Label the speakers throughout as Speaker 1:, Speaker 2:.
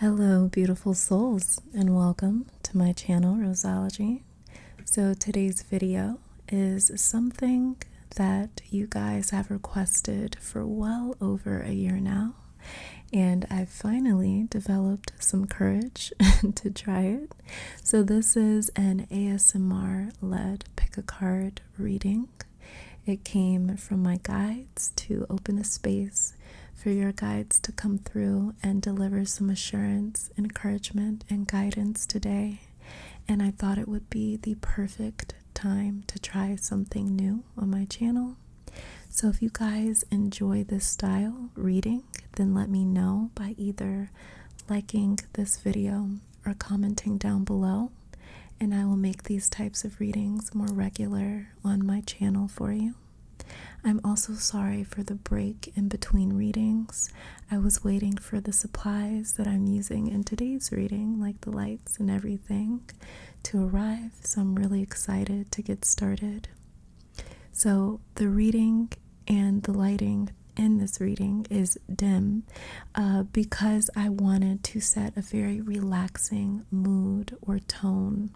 Speaker 1: Hello, beautiful souls, and welcome to my channel, Roseology. So today's video is something that you guys have requested for well over a year now, and I've finally developed some courage to try it. So this is an ASMR-led pick-a-card reading. It came from my guides to open a space for your guides to come through and deliver some assurance, encouragement, and guidance today. And I thought it would be the perfect time to try something new on my channel. So if you guys enjoy this style reading, then let me know by either liking this video or commenting down below, and I will make these types of readings more regular on my channel for you. I'm also sorry for the break in between readings. I was waiting for the supplies that I'm using in today's reading, like the lights and everything, to arrive, so I'm really excited to get started. So the reading and the lighting in this reading is dim because I wanted to set a very relaxing mood or tone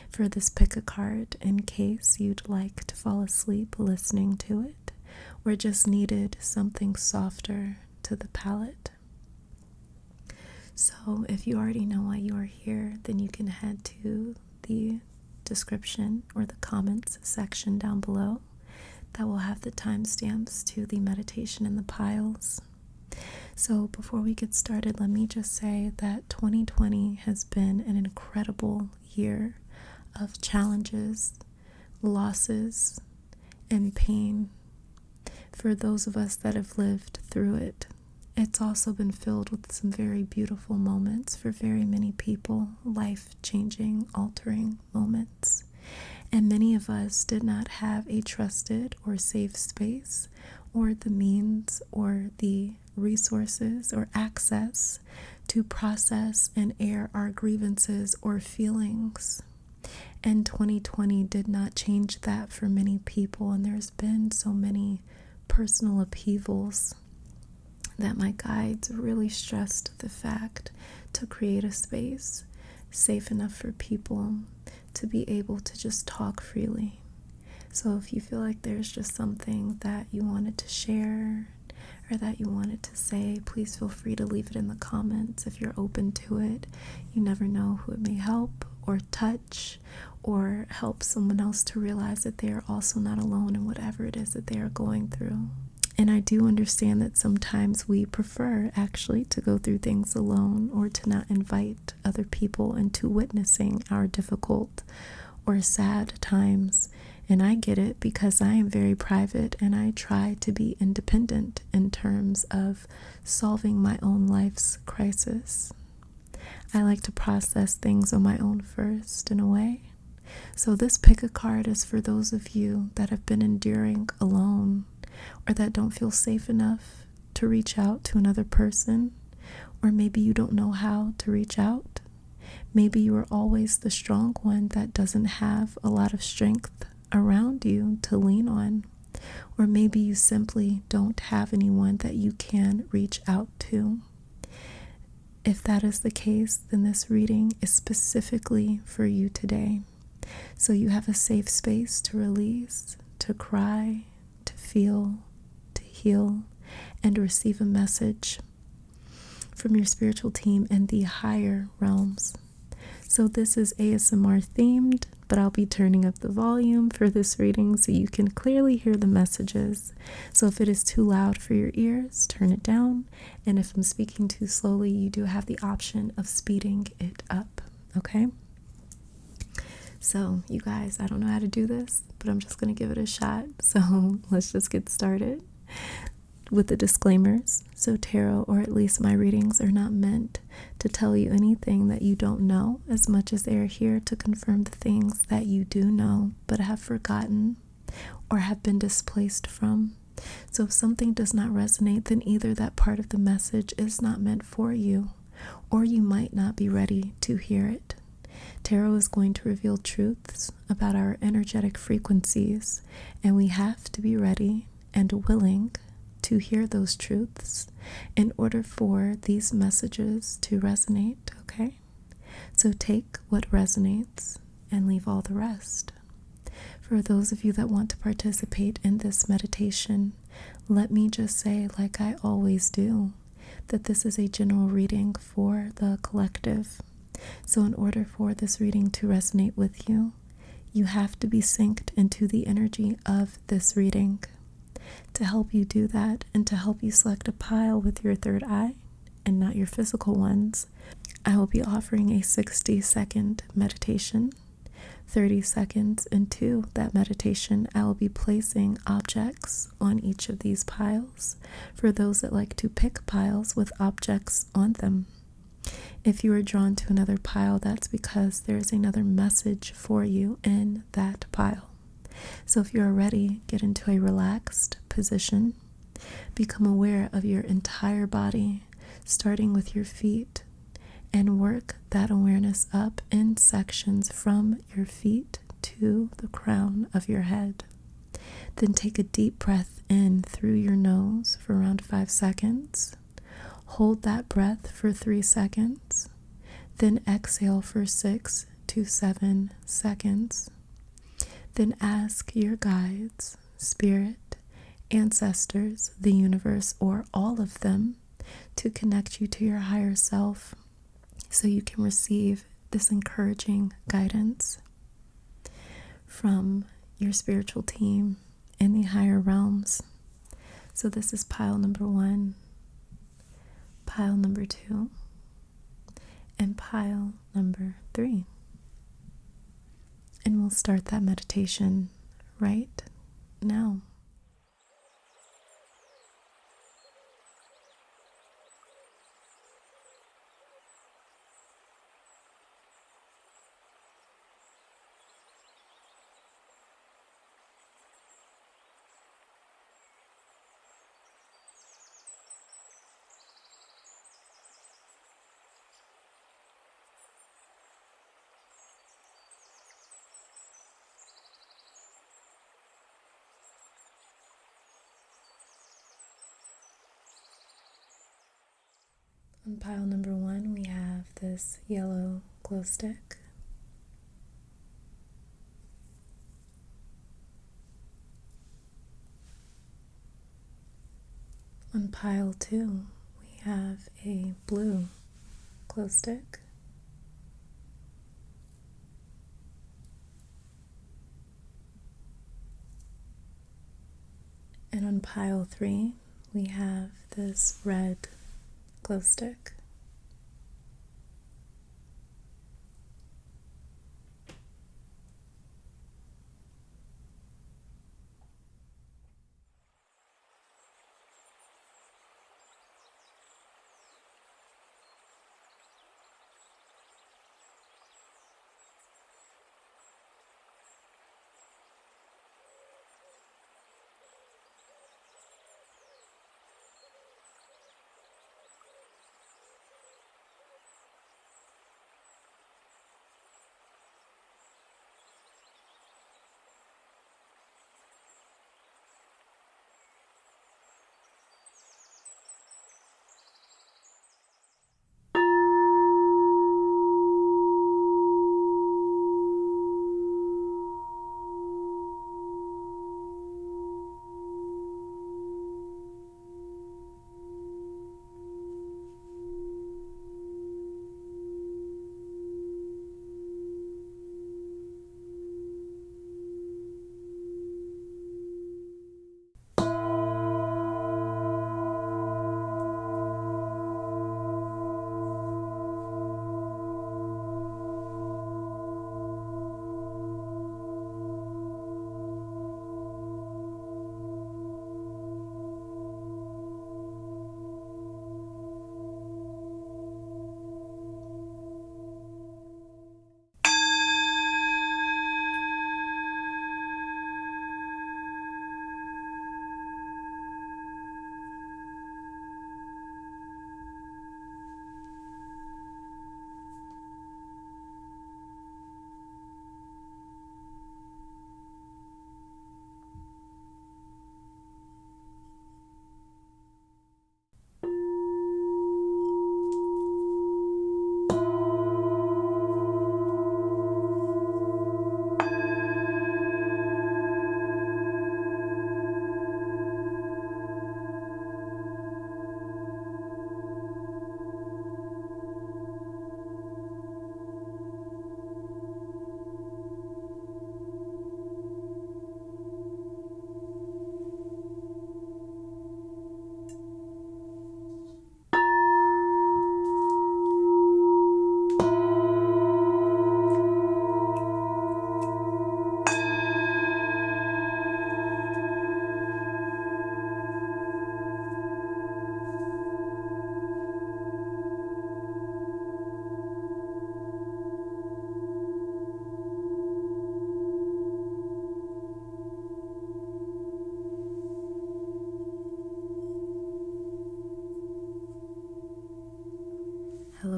Speaker 1: for this pick-a-card in case you'd like to fall asleep listening to it or just needed something softer to the palate. So if you already know why you are here, then you can head to the description or the comments section down below that will have the timestamps to the meditation in the piles. So before we get started, let me just say that 2020 has been an incredible year of challenges, losses, and pain for those of us that have lived through it. It's also been filled with some very beautiful moments for very many people, life-changing, altering moments. And many of us did not have a trusted or safe space or the means or the resources or access to process and air our grievances or feelings. And 2020 did not change that for many people, and there's been so many personal upheavals that my guides really stressed the fact to create a space safe enough for people to be able to just talk freely. So if you feel like there's just something that you wanted to share or that you wanted to say, please feel free to leave it in the comments if you're open to it. You never know who it may help or touch or help someone else to realize that they are also not alone in whatever it is that they are going through. And I do understand that sometimes we prefer actually to go through things alone or to not invite other people into witnessing our difficult or sad times. And I get it because I am very private and I try to be independent in terms of solving my own life's crisis. I like to process things on my own first, in a way. So this pick-a-card is for those of you that have been enduring alone or that don't feel safe enough to reach out to another person, or maybe you don't know how to reach out. Maybe you are always the strong one that doesn't have a lot of strength around you to lean on, or maybe you simply don't have anyone that you can reach out to. If that is the case, then this reading is specifically for you today. So you have a safe space to release, to cry, to feel, to heal, and receive a message from your spiritual team in the higher realms. So this is ASMR themed, but I'll be turning up the volume for this reading so you can clearly hear the messages. So if it is too loud for your ears, turn it down. And if I'm speaking too slowly, you do have the option of speeding it up, okay? So you guys, I don't know how to do this, but I'm just going to give it a shot. So let's just get started with the disclaimers. So tarot, or at least my readings, are not meant to tell you anything that you don't know, as much as they are here to confirm the things that you do know but have forgotten or have been displaced from. So if something does not resonate, then either that part of the message is not meant for you, or you might not be ready to hear it. Tarot is going to reveal truths about our energetic frequencies, and we have to be ready and willing to hear those truths in order for these messages to resonate, okay? So take what resonates and leave all the rest. For those of you that want to participate in this meditation, let me just say, like I always do, that this is a general reading for the collective. So in order for this reading to resonate with you, you have to be synced into the energy of this reading. To help you do that and to help you select a pile with your third eye and not your physical ones, I will be offering a 60-second meditation. 30 seconds into that meditation, I will be placing objects on each of these piles for those that like to pick piles with objects on them. If you are drawn to another pile, that's because there's another message for you in that pile. So if you are ready, get into a relaxed position. Become aware of your entire body, starting with your feet, and work that awareness up in sections from your feet to the crown of your head. Then take a deep breath in through your nose for around 5 seconds. Hold that breath for 3 seconds. Then exhale for 6 to 7 seconds. Then ask your guides, spirit, ancestors, the universe, or all of them to connect you to your higher self, so you can receive this encouraging guidance from your spiritual team in the higher realms. So this is pile number 1, pile number 2, and pile number 3. And we'll start that meditation right now. On pile number 1, we have this yellow glow stick. On pile 2, we have a blue glow stick. And on pile 3, we have this red glow stick.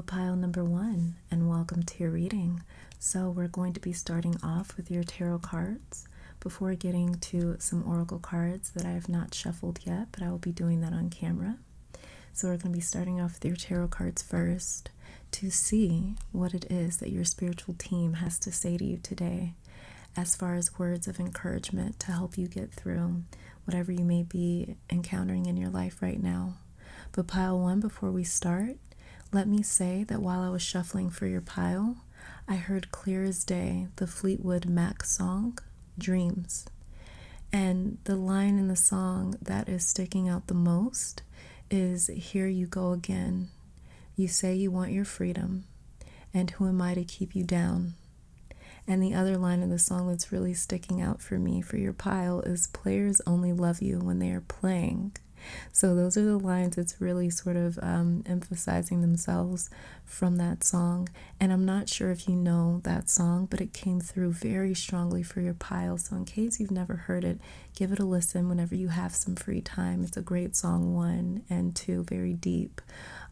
Speaker 1: Hello, pile number 1, and welcome to your reading. So we're going to be starting off with your tarot cards before getting to some oracle cards that I have not shuffled yet, but I will be doing that on camera. So we're going to be starting off with your tarot cards first to see what it is that your spiritual team has to say to you today as far as words of encouragement to help you get through whatever you may be encountering in your life right now. But pile 1, before we start, let me say that while I was shuffling for your pile, I heard clear as day the Fleetwood Mac song, Dreams. And the line in the song that is sticking out the most is, "Here you go again. You say you want your freedom, and who am I to keep you down?" And the other line in the song that's really sticking out for me for your pile is, "Players only love you when they are playing." So those are the lines that's really sort of emphasizing themselves from that song. And I'm not sure if you know that song, but it came through very strongly for your pile. So in case you've never heard it, give it a listen whenever you have some free time. It's a great song, 1, and 2, very deep.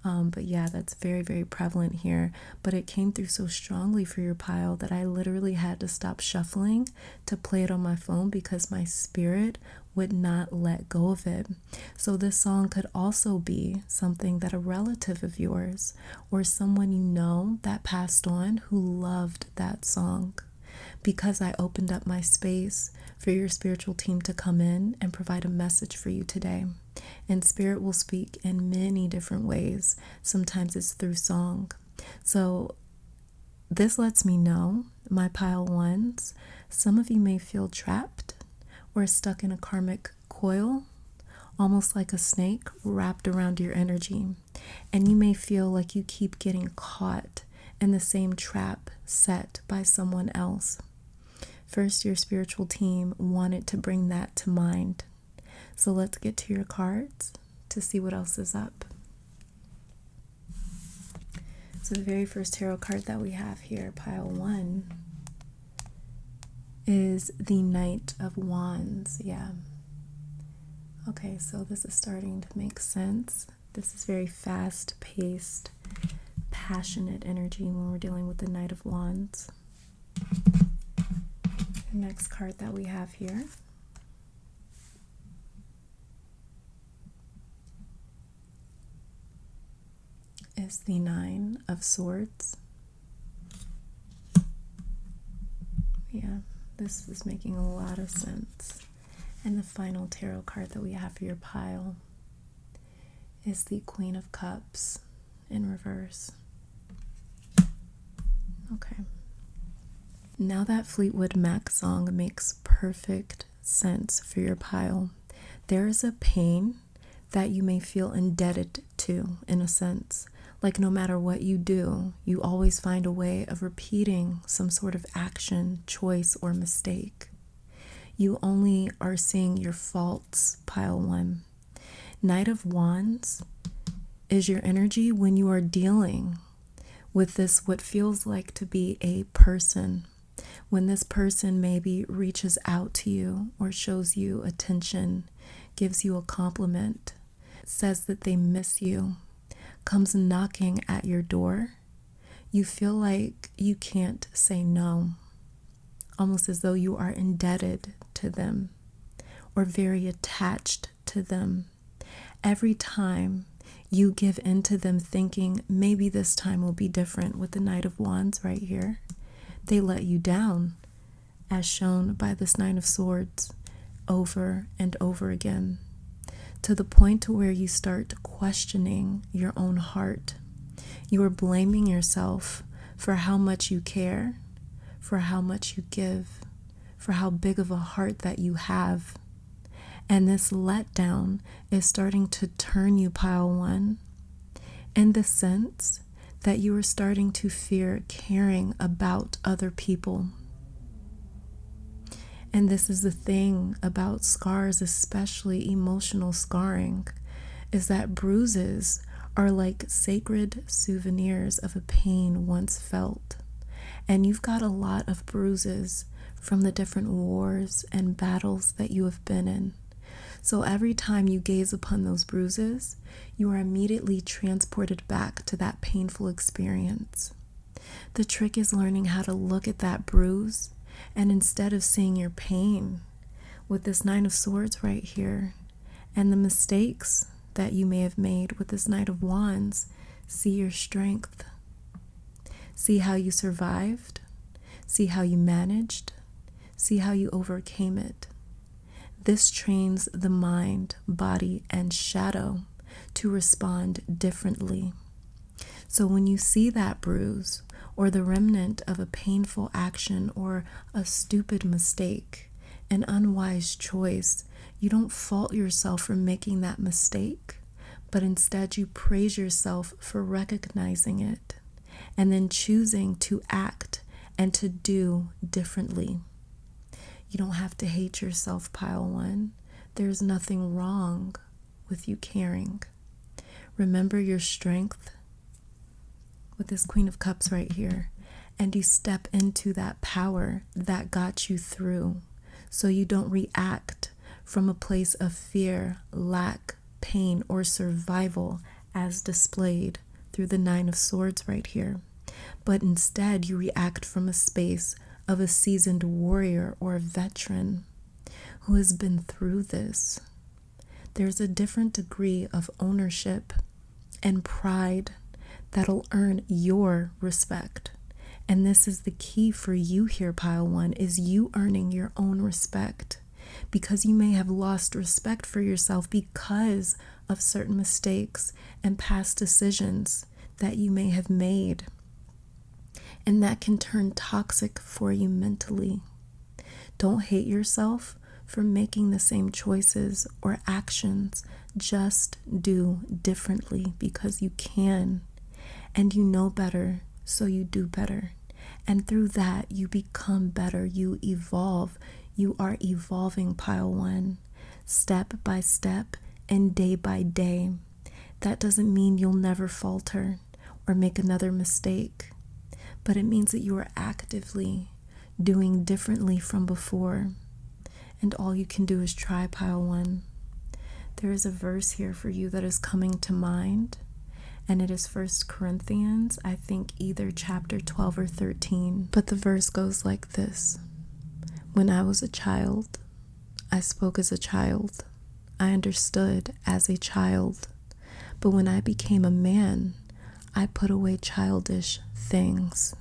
Speaker 1: But yeah, that's very, very prevalent here. But it came through so strongly for your pile that I literally had to stop shuffling to play it on my phone because my spirit would not let go of it. So this song could also be something that a relative of yours or someone you know that passed on who loved that song. Because I opened up my space for your spiritual team to come in and provide a message for you today. And spirit will speak in many different ways. Sometimes it's through song. So this lets me know, my pile 1s, some of you may feel trapped or stuck in a karmic coil, almost like a snake wrapped around your energy. And you may feel like you keep getting caught in the same trap set by someone else. First, your spiritual team wanted to bring that to mind. So let's get to your cards to see what else is up. So the very first tarot card that we have here, pile 1, is the Knight of Wands. Yeah. Okay, so this is starting to make sense. This is very fast-paced, passionate energy when we're dealing with the Knight of Wands. The next card that we have here is the 9 of Swords. Yeah, this is making a lot of sense. And the final tarot card that we have for your pile is the Queen of Cups in reverse. Okay. Now that Fleetwood Mac song makes perfect sense for your pile. There is a pain that you may feel indebted to, in a sense. Like no matter what you do, you always find a way of repeating some sort of action, choice, or mistake. You only are seeing your faults, pile 1. Knight of Wands is your energy when you are dealing with this, what feels like to be a person. When this person maybe reaches out to you or shows you attention, gives you a compliment, says that they miss you, comes knocking at your door, you feel like you can't say no, almost as though you are indebted to them or very attached to them. Every time you give in to them thinking maybe this time will be different with the Knight of Wands right here, they let you down, as shown by this 9 of Swords over and over again, to the point to where you start questioning your own heart. You are blaming yourself for how much you care, for how much you give, for how big of a heart that you have. And this letdown is starting to turn you, pile 1, in the sense that you are starting to fear caring about other people. And this is the thing about scars, especially emotional scarring, is that bruises are like sacred souvenirs of a pain once felt. And you've got a lot of bruises from the different wars and battles that you have been in. So every time you gaze upon those bruises, you are immediately transported back to that painful experience. The trick is learning how to look at that bruise, and instead of seeing your pain with this Nine of Swords right here, and the mistakes that you may have made with this Knight of Wands, see your strength. See how you survived. See how you managed. See how you overcame it. This trains the mind, body, and shadow to respond differently. So when you see that bruise or the remnant of a painful action or a stupid mistake, an unwise choice, you don't fault yourself for making that mistake, but instead you praise yourself for recognizing it and then choosing to act and to do differently. You don't have to hate yourself, Pile 1. There's nothing wrong with you caring. Remember your strength with this Queen of Cups right here, and you step into that power that got you through, so you don't react from a place of fear, lack, pain, or survival as displayed through the Nine of Swords right here. But instead you react from a space of a seasoned warrior or a veteran who has been through this. There's a different degree of ownership and pride that'll earn your respect. And this is the key for you here, Pile 1, is you earning your own respect, because you may have lost respect for yourself because of certain mistakes and past decisions that you may have made. And that can turn toxic for you mentally. Don't hate yourself for making the same choices or actions. Just do differently because you can. And you know better, so you do better. And through that, you become better. You evolve. You are evolving, Pile 1, step by step and day by day. That doesn't mean you'll never falter or make another mistake, but it means that you are actively doing differently from before. And all you can do is try, Pile 1. There is a verse here for you that is coming to mind, and it is 1 Corinthians, I think either chapter 12 or 13. But the verse goes like this: when I was a child, I spoke as a child. I understood as a child. But when I became a man, I put away childish things.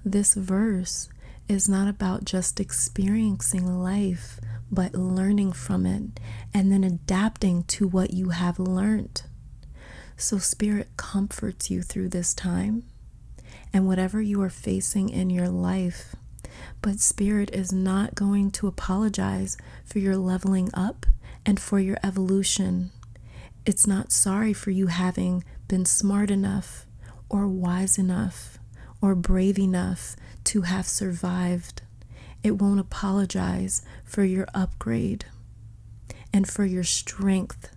Speaker 1: This verse is not about just experiencing life, but learning from it and then adapting to what you have learned. So Spirit comforts you through this time and whatever you are facing in your life. But Spirit is not going to apologize for your leveling up and for your evolution. It's not sorry for you having been smart enough or wise enough or brave enough to have survived. It won't apologize for your upgrade and for your strength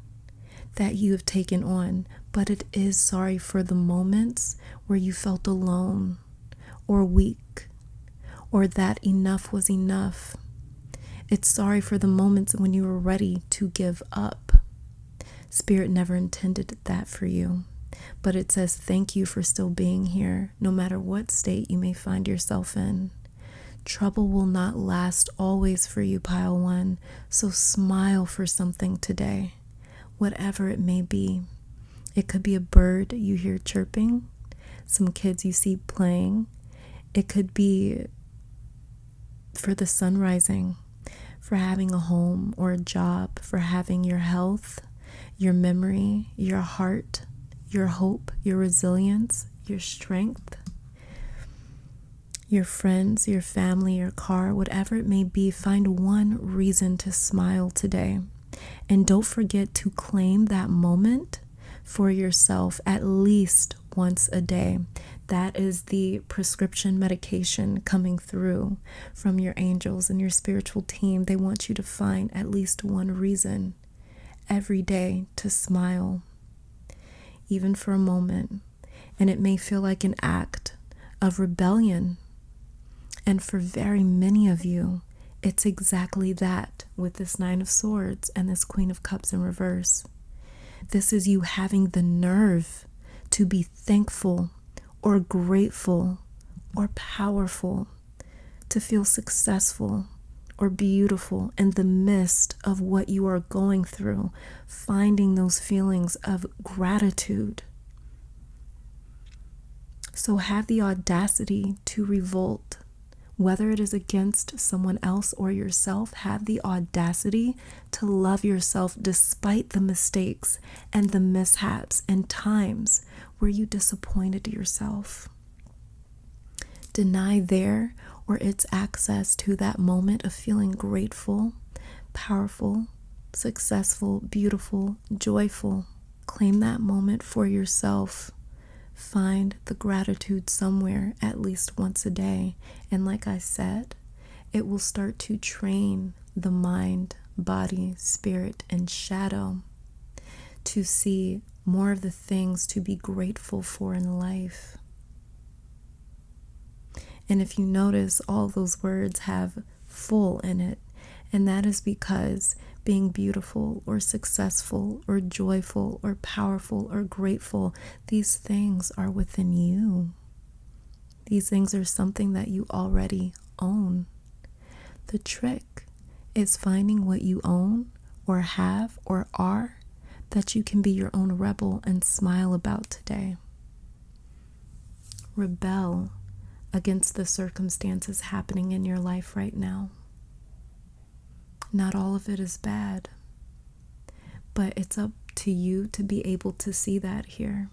Speaker 1: that you have taken on, but it is sorry for the moments where you felt alone or weak, or that enough was enough. It's sorry for the moments when you were ready to give up. Spirit never intended that for you, but it says thank you for still being here, no matter what state you may find yourself in. Trouble will not last always for you, Pile 1, so smile for something today, whatever it may be. It could be a bird you hear chirping, some kids you see playing. It could be for the sun rising, for having a home or a job, for having your health, your memory, your heart, your hope, your resilience, your strength, your friends, your family, your car, whatever it may be. Find one reason to smile today. And don't forget to claim that moment for yourself at least once a day. That is the prescription medication coming through from your angels and your spiritual team. They want you to find at least one reason every day to smile, even for a moment. And it may feel like an act of rebellion. And for very many of you, It's exactly that with this Nine of Swords and this Queen of Cups in reverse. This is you having the nerve to be thankful or grateful or powerful, to feel successful or beautiful in the midst of what you are going through, finding those feelings of gratitude. So have the audacity to revolt, whether it is against someone else or yourself. Have the audacity to love yourself despite the mistakes and the mishaps and times where you disappointed yourself. Deny their or its access to that moment of feeling grateful, powerful, successful, beautiful, joyful. Claim that moment for yourself. Find the gratitude somewhere at least once a day. And like I said, it will start to train the mind, body, spirit, and shadow to see more of the things to be grateful for in life. And if you notice, all those words have full in it. And that is because being beautiful or successful or joyful or powerful or grateful, these things are within you. These things are something that you already own. The trick is finding what you own or have or are that you can be your own rebel and smile about today. Rebel against the circumstances happening in your life right now. Not all of it is bad, but it's up to you to be able to see that here.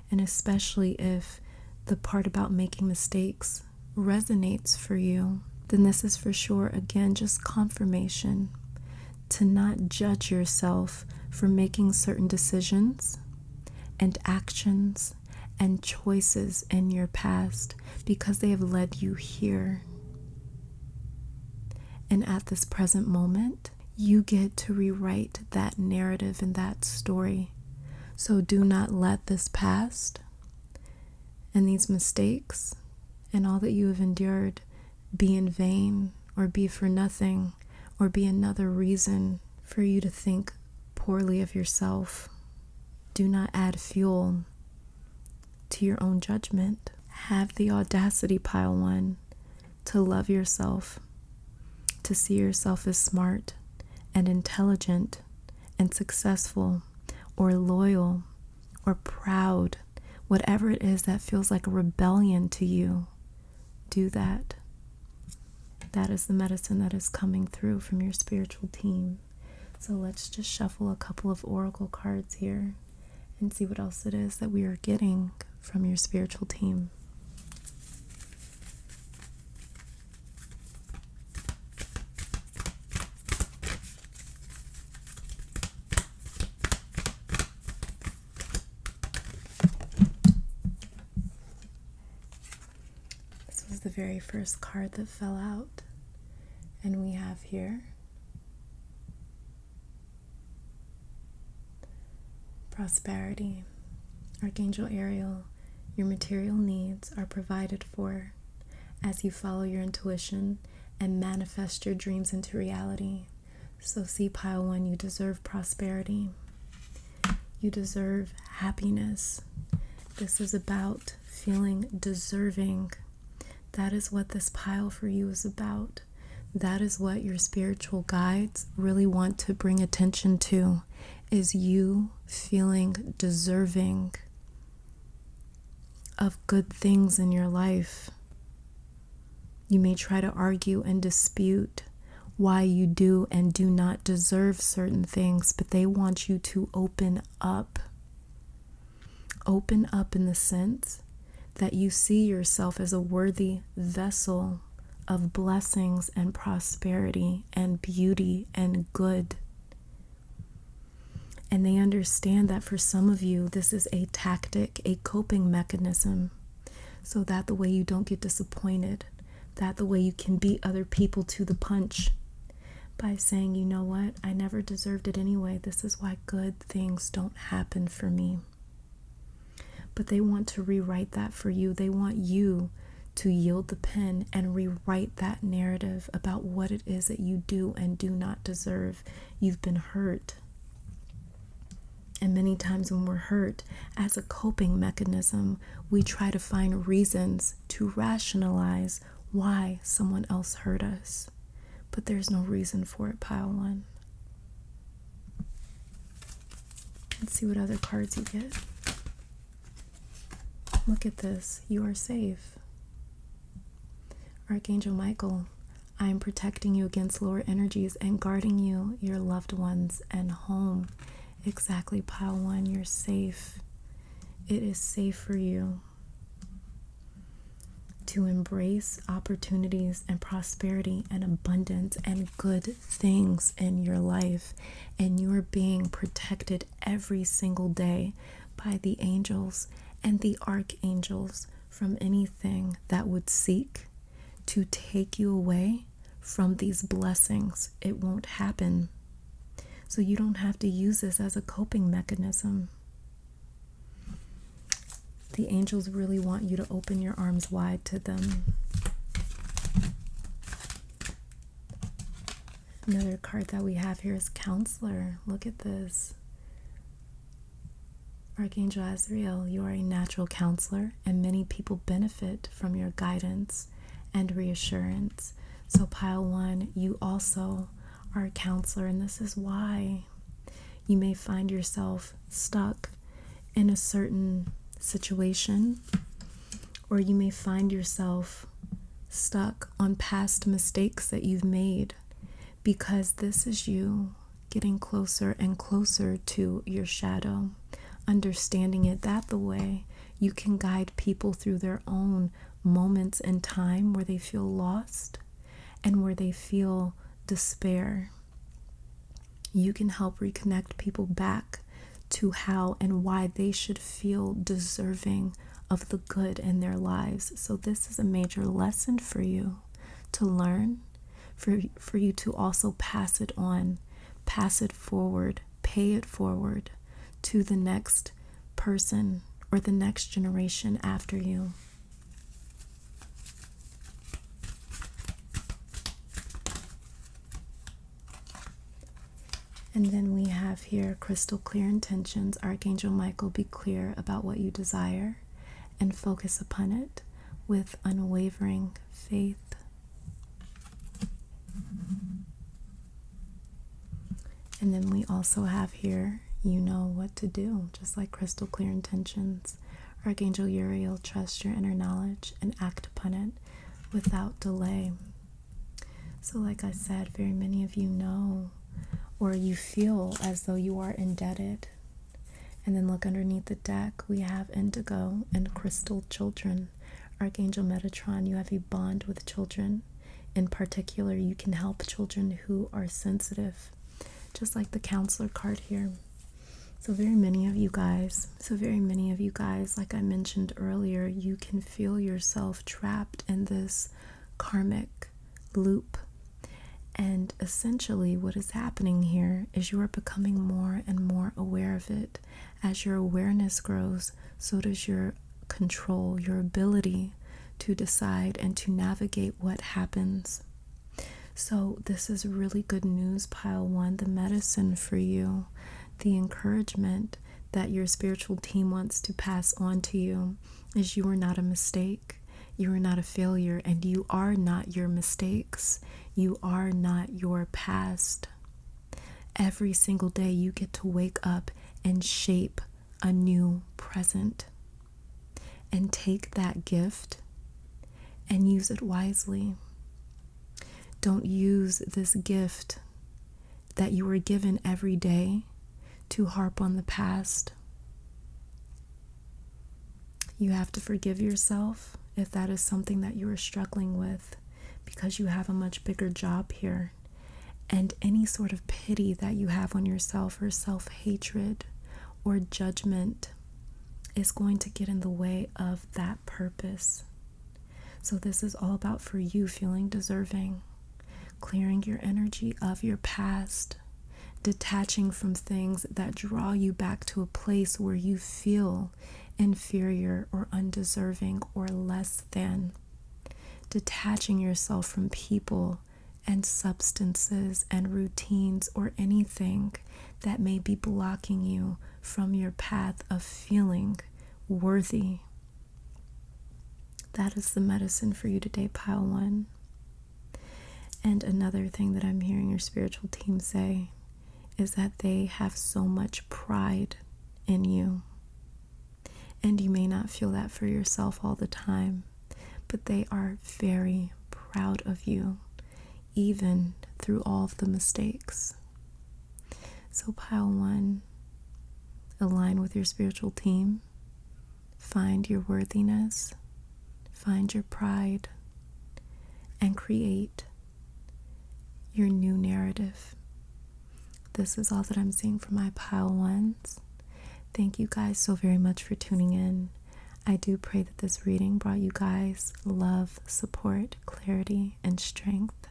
Speaker 1: And especially if the part about making mistakes resonates for you, then this is for sure, again, just confirmation to not judge yourself for making certain decisions and actions and choices in your past because they have led you here. And at this present moment, you get to rewrite that narrative and that story. So do not let this past and these mistakes and all that you have endured be in vain or be for nothing or be another reason for you to think poorly of yourself. Do not add fuel to your own judgment. Have the audacity, pile one, to love yourself, to see yourself as smart and intelligent and successful or loyal or proud, whatever it is that feels like a rebellion to you. Do that. That is the medicine that is coming through from your spiritual team. So let's just shuffle a couple of oracle cards here and see what else it is that we are getting from your spiritual team. This was the very first card that fell out, and we have here prosperity. Archangel Ariel, your material needs are provided for as you follow your intuition and manifest your dreams into reality. So see, pile one, you deserve prosperity. You deserve happiness. This is about feeling deserving. That is what this pile for you is about. That is what your spiritual guides really want to bring attention to, is you feeling deserving of good things in your life. You may try to argue and dispute why you do and do not deserve certain things, but they want you to open up. Open up in the sense that you see yourself as a worthy vessel of blessings and prosperity and beauty and good. And they understand that for some of you, this is a tactic, a coping mechanism, so that the way you don't get disappointed, that the way you can beat other people to the punch by saying, you know what, I never deserved it anyway. This is why good things don't happen for me. But they want to rewrite that for you. They want you to yield the pen and rewrite that narrative about what it is that you do and do not deserve. You've been hurt. And many times when we're hurt, as a coping mechanism, we try to find reasons to rationalize why someone else hurt us. But there's no reason for it, pile one. Let's see what other cards you get. Look at this. You are safe. Archangel Michael, I am protecting you against lower energies and guarding you, your loved ones, and home. Exactly, pile one. You're safe. It is safe for you to embrace opportunities and prosperity and abundance and good things in your life. And you are being protected every single day by the angels and the archangels from anything that would seek to take you away from these blessings. It won't happen. So you don't have to use this as a coping mechanism. The angels really want you to open your arms wide to them. Another card that we have here is Counselor. Look at this. Archangel Azrael, you are a natural counselor, and many people benefit from your guidance and reassurance. So pile one, you also are a counselor, and this is why you may find yourself stuck in a certain situation, or you may find yourself stuck on past mistakes that you've made, because this is you getting closer and closer to your shadow, understanding it that the way you can guide people through their own moments in time where they feel lost and where they feel despair. You can help reconnect people back to how and why they should feel deserving of the good in their lives. So this is a major lesson for you to learn, for you to also pass it on, pass it forward, pay it forward to the next person or the next generation after you. And then we have here crystal clear intentions. Archangel Michael, be clear about what you desire and focus upon it with unwavering faith. And then we also have here, you know what to do, just like crystal clear intentions. Archangel Uriel, trust your inner knowledge and act upon it without delay. So like I said, very many of you know, or you feel as though you are indebted. And then look underneath the deck, we have indigo and crystal children. Archangel Metatron, you have a bond with children. In particular, you can help children who are sensitive, just like the counselor card here. So very many of you guys, like I mentioned earlier, you can feel yourself trapped in this karmic loop. And essentially what is happening here is you are becoming more and more aware of it. As your awareness grows, so does your control, your ability to decide and to navigate what happens. So this is really good news, pile one. The medicine for you, the encouragement that your spiritual team wants to pass on to you is you are not a mistake. You are not a failure, and you are not your mistakes. You are not your past. Every single day you get to wake up and shape a new present. And take that gift and use it wisely. Don't use this gift that you were given every day to harp on the past. You have to forgive yourself if that is something that you are struggling with, because you have a much bigger job here. And any sort of pity that you have on yourself, or self-hatred or judgment, is going to get in the way of that purpose. So this is all about for you feeling deserving, clearing your energy of your past, detaching from things that draw you back to a place where you feel inferior or undeserving or less than. detaching yourself from people and substances and routines or anything that may be blocking you from your path of feeling worthy. That is the medicine for you today, pile 1. And another thing that I'm hearing your spiritual team say is that they have so much pride in you. And you may not feel that for yourself all the time, but they are very proud of you, even through all of the mistakes. So pile 1, align with your spiritual team, find your worthiness, find your pride, and create your new narrative. This is all that I'm seeing for my pile 1s. Thank you guys so very much for tuning in. I do pray that this reading brought you guys love, support, clarity, and strength.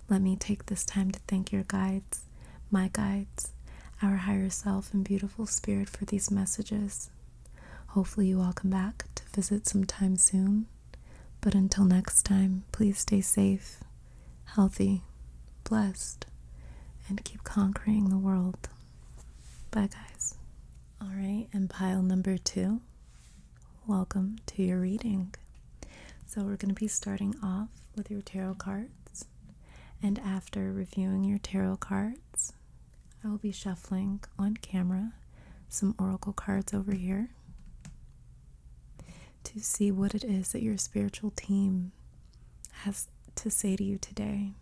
Speaker 1: Let me take this time to thank your guides, my guides, our higher self and beautiful spirit for these messages. Hopefully you all come back to visit sometime soon. But until next time, please stay safe, healthy, blessed, and keep conquering the world. Bye, guys. All right, and pile number 2, welcome to your reading. So we're going to be starting off with your tarot cards. And after reviewing your tarot cards, I will be shuffling on camera some oracle cards over here to see what it is that your spiritual team has to say to you today.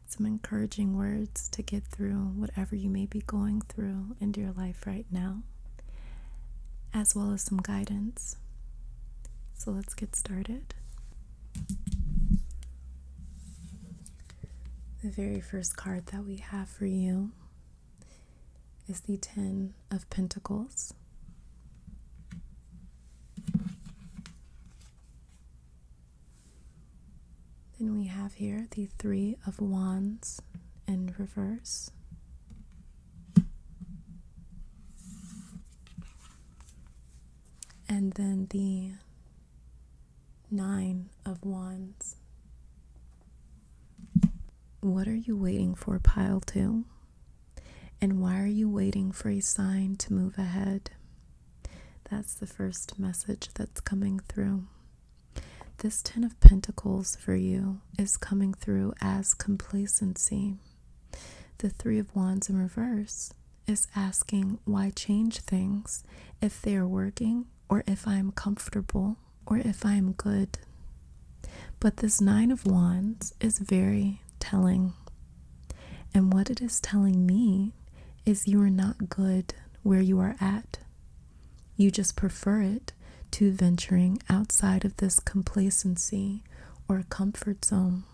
Speaker 1: Some encouraging words to get through whatever you may be going through in your life right now, as well as some guidance. So let's get started. The very first card that we have for you is the 10 of Pentacles. Then we have here the 3 of Wands in reverse. And then the 9 of Wands. What are you waiting for, pile 2? And why are you waiting for a sign to move ahead? That's the first message that's coming through. This 10 of Pentacles for you is coming through as complacency. The 3 of Wands in reverse is asking why change things if they are working, or if I'm comfortable, or if I'm good. But this 9 of Wands is very telling. And what it is telling me is you are not good where you are at. You just prefer it to venturing outside of this complacency or comfort zone.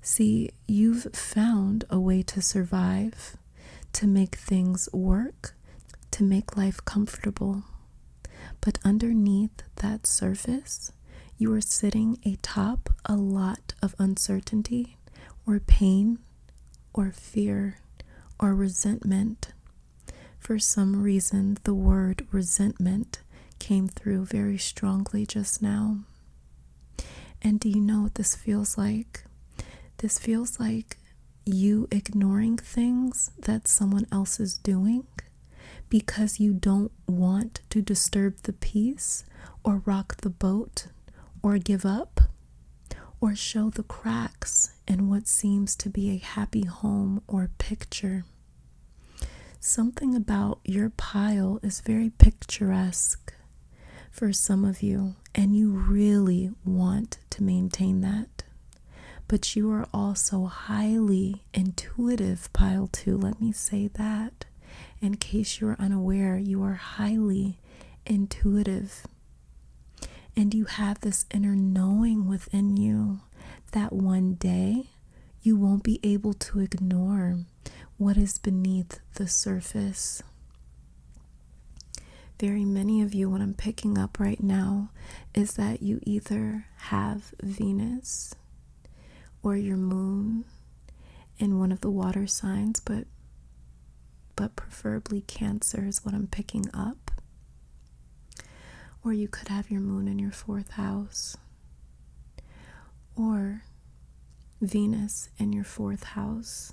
Speaker 1: See, you've found a way to survive, to make things work, to make life comfortable. But underneath that surface, you are sitting atop a lot of uncertainty or pain or fear or resentment. For some reason, the word resentment came through very strongly just now. And do you know what this feels like? This feels like you ignoring things that someone else is doing because you don't want to disturb the peace or rock the boat or give up or show the cracks in what seems to be a happy home or picture. Something about your pile is very picturesque for some of you, and you really want to maintain that. But you are also highly intuitive, pile 2. Let me say that. In case you're unaware, you are highly intuitive. And you have this inner knowing within you that one day you won't be able to ignore what is beneath the surface. Very many of you, what I'm picking up right now is that you either have Venus or your moon in one of the water signs, but preferably Cancer is what I'm picking up. Or you could have your moon in your 4th house. or Venus in your 4th house.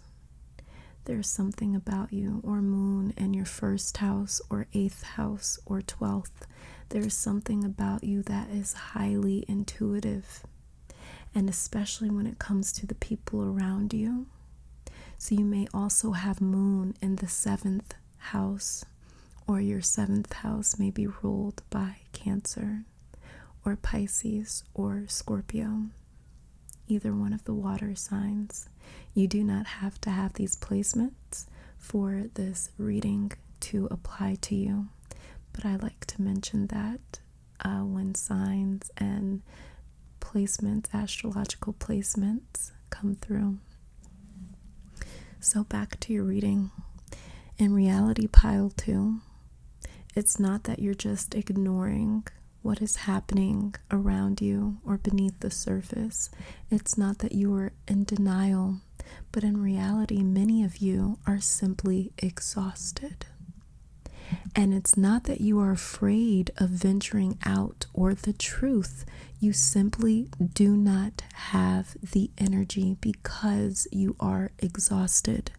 Speaker 1: There's something about you, or Moon in your 1st house or 8th house or 12th. There's something about you that is highly intuitive, and especially when it comes to the people around you. So you may also have Moon in the 7th house, or your 7th house may be ruled by Cancer or Pisces or Scorpio, either one of the water signs. You do not have to have these placements for this reading to apply to you, but I like to mention that when signs and placements, astrological placements, come through. So back to your reading. In reality, pile 2, it's not that you're just ignoring what is happening around you or beneath the surface. It's not that you are in denial, but in reality, many of you are simply exhausted. And it's not that you are afraid of venturing out or the truth. You simply do not have the energy because you are exhausted.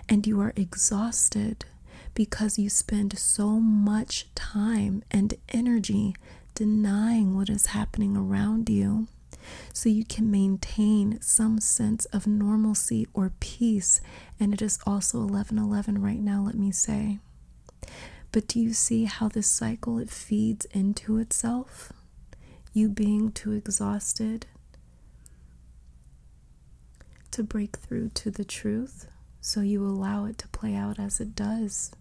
Speaker 1: And you are exhausted because you spend so much time and energy denying what is happening around you, so you can maintain some sense of normalcy or peace. And it is also 11:11 right now, let me say. But do you see how this cycle, it feeds into itself? You being too exhausted to break through to the truth, so you allow it to play out as it does.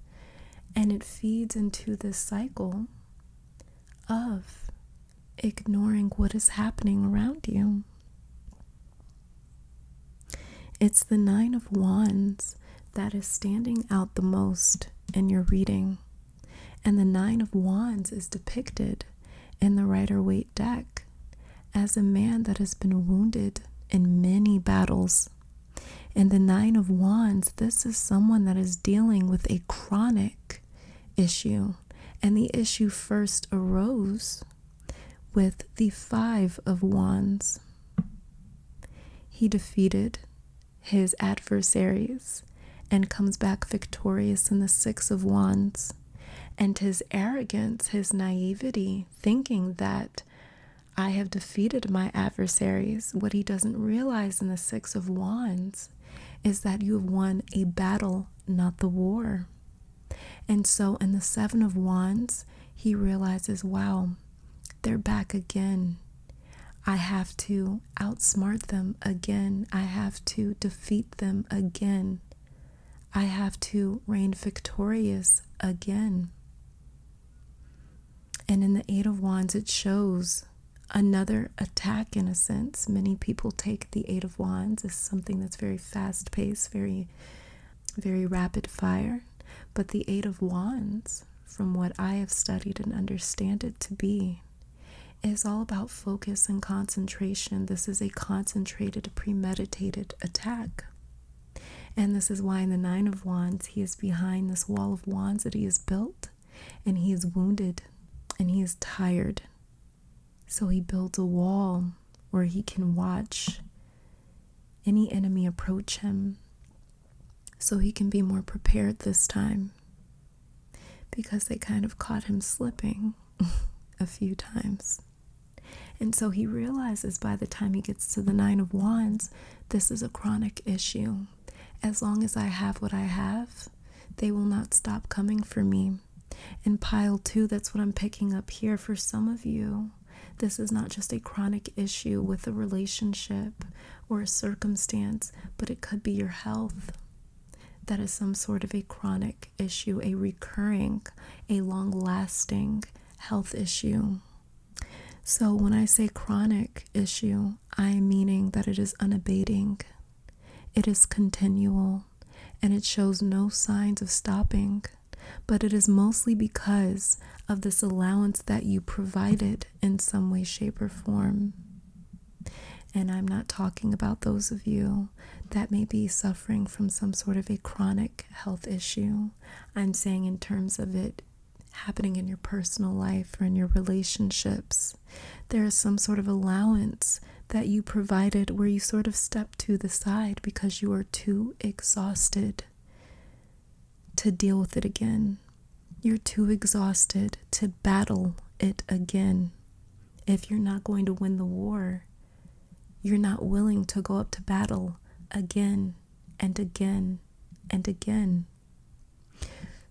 Speaker 1: And it feeds into this cycle of ignoring what is happening around you. It's the 9 of Wands that is standing out the most in your reading. And the 9 of Wands is depicted in the Rider-Waite deck as a man that has been wounded in many battles. And the 9 of Wands, this is someone that is dealing with a chronic issue. And the issue first arose with the 5 of Wands. He defeated his adversaries and comes back victorious in the 6 of Wands. And his arrogance, his naivety, thinking that I have defeated my adversaries. What he doesn't realize in the 6 of Wands is that you have won a battle, not the war. And so in the 7 of Wands, he realizes, wow, they're back again. I have to outsmart them again. I have to defeat them again. I have to reign victorious again. And in the 8 of Wands, it shows another attack in a sense. Many people take the 8 of Wands as something that's very fast-paced, very, very rapid fire. But the 8 of Wands, from what I have studied and understand it to be, is all about focus and concentration. This is a concentrated, premeditated attack. And this is why in the 9 of Wands, he is behind this wall of wands that he has built, and he is wounded and he is tired. So he builds a wall where he can watch any enemy approach him, so he can be more prepared this time, because they kind of caught him slipping a few times. And so he realizes by the time he gets to the 9 of Wands, this is a chronic issue. As long as I have what I have, they will not stop coming for me. And pile 2, that's what I'm picking up here. For some of you, this is not just a chronic issue with a relationship or a circumstance, but it could be your health. That is some sort of a chronic issue, a recurring, a long-lasting health issue. So when I say chronic issue, I'm meaning that it is unabating, it is continual, and it shows no signs of stopping. But it is mostly because of this allowance that you provided in some way, shape, or form. And I'm not talking about those of you that may be suffering from some sort of a chronic health issue. I'm saying in terms of it happening in your personal life or in your relationships. There is some sort of allowance that you provided where you sort of stepped to the side because you are too exhausted to deal with it again. You're too exhausted to battle it again. If you're not going to win the war, you're not willing to go up to battle again and again and again.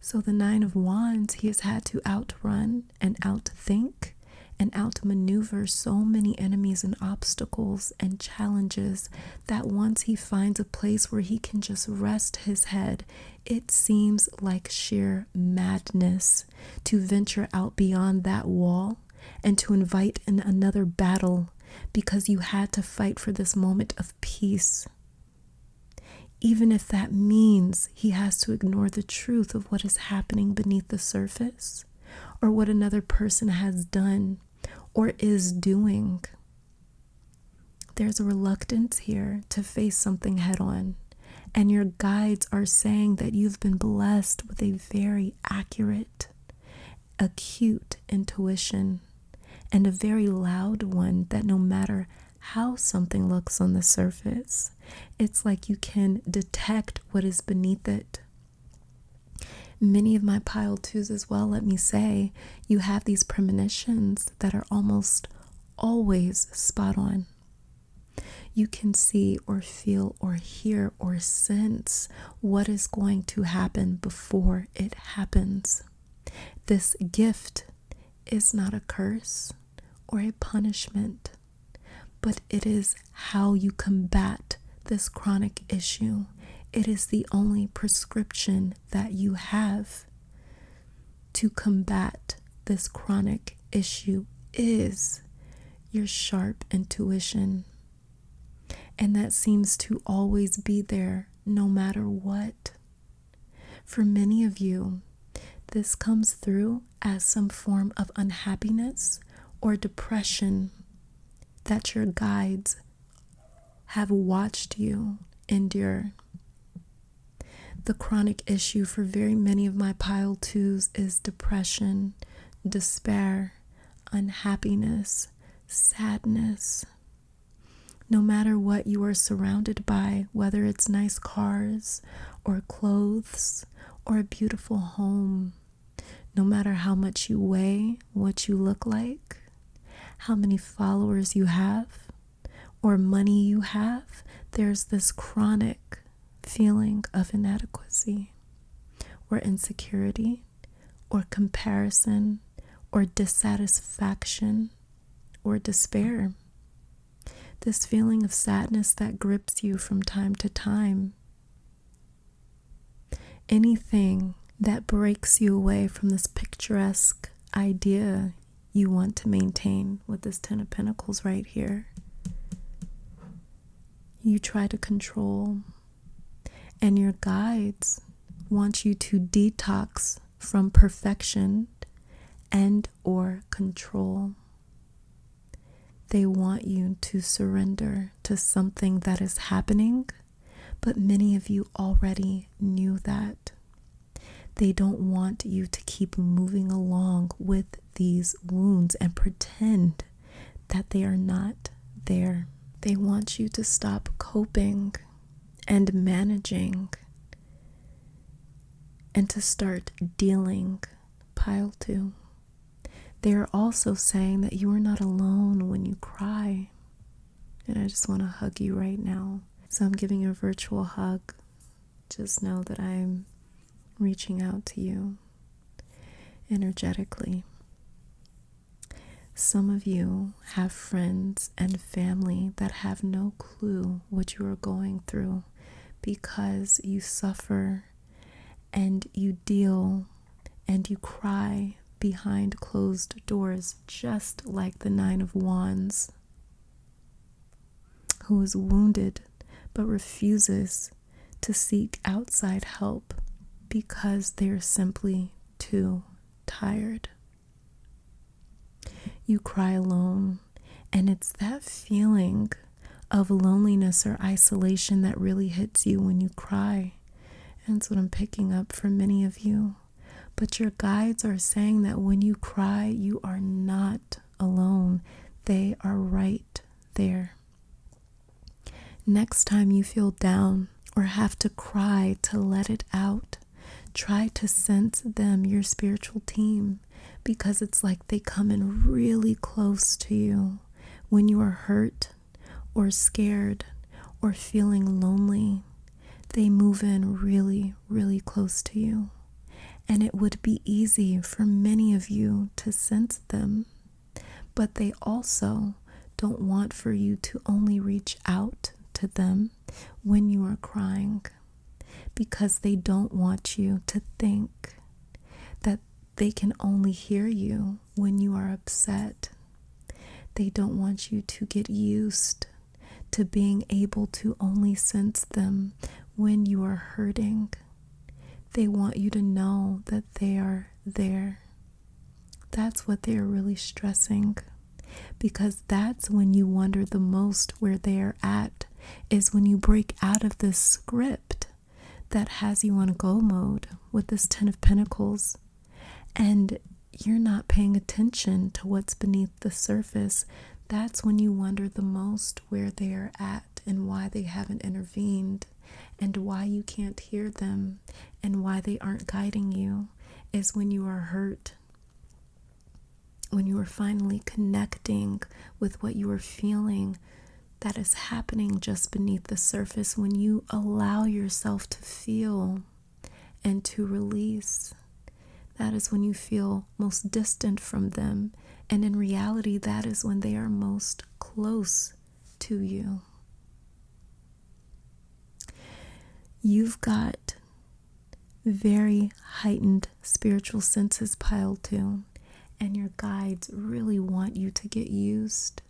Speaker 1: So the Nine of Wands, he has had to outrun and outthink and outmaneuver so many enemies and obstacles and challenges that once he finds a place where he can just rest his head, it seems like sheer madness to venture out beyond that wall and to invite in another battle because you had to fight for this moment of peace. Even if that means he has to ignore the truth of what is happening beneath the surface, or what another person has done or is doing. There's a reluctance here to face something head on, and your guides are saying that you've been blessed with a very accurate, acute intuition, and a very loud one that no matter how something looks on the surface, it's like you can detect what is beneath it. Many of my pile twos as well, let me say, you have these premonitions that are almost always spot on. You can see or feel or hear or sense what is going to happen before it happens. This gift is not a curse or a punishment, but it is how you combat this chronic issue. It is the only prescription that you have to combat this chronic issue is your sharp intuition. And that seems to always be there no matter what. For many of you, this comes through as some form of unhappiness or depression that your guides have watched you endure. The chronic issue for very many of my pile twos is depression, despair, unhappiness, sadness. No matter what you are surrounded by, whether it's nice cars or clothes or a beautiful home, no matter how much you weigh, what you look like, how many followers you have, or money you have, there's this chronic feeling of inadequacy or insecurity or comparison or dissatisfaction or despair. This feeling of sadness that grips you from time to time. Anything that breaks you away from this picturesque idea you want to maintain with this Ten of Pentacles right here. You try to control, and your guides want you to detox from perfection and or control. They want you to surrender to something that is happening, but many of you already knew that. They don't want you to keep moving along with these wounds and pretend that they are not there. They want you to stop coping and managing and to start dealing. Pile 2. They are also saying that you are not alone when you cry. And I just want to hug you right now. So I'm giving you a virtual hug. Just know that I'm reaching out to you energetically. Some of you have friends and family that have no clue what you are going through because you suffer and you deal and you cry behind closed doors, just like the Nine of Wands, who is wounded but refuses to seek outside help because they're simply too tired. You cry alone, and it's that feeling of loneliness or isolation that really hits you when you cry. And that's what I'm picking up for many of you. But your guides are saying that when you cry, you are not alone. They are right there. Next time you feel down or have to cry to let it out, try to sense them, your spiritual team, because it's like they come in really close to you when you are hurt or scared or feeling lonely. They move in really, really close to you. And it would be easy for many of you to sense them, but they also don't want for you to only reach out to them when you are crying, because they don't want you to think that they can only hear you when you are upset. They don't want you to get used to being able to only sense them when you are hurting. They want you to know that they are there. That's what they are really stressing, because that's when you wonder the most where they are at, is when you break out of this script that has you on go mode with this 10 of Pentacles, and you're not paying attention to what's beneath the surface. That's when you wonder the most where they are at and why they haven't intervened and why you can't hear them and why they aren't guiding you, is when you are hurt, when you are finally connecting with what you are feeling that is happening just beneath the surface, when you allow yourself to feel and to release. That is when you feel most distant from them, and in reality, that is when they are most close to you. You've got very heightened spiritual senses, Pile 2, and your guides really want you to get used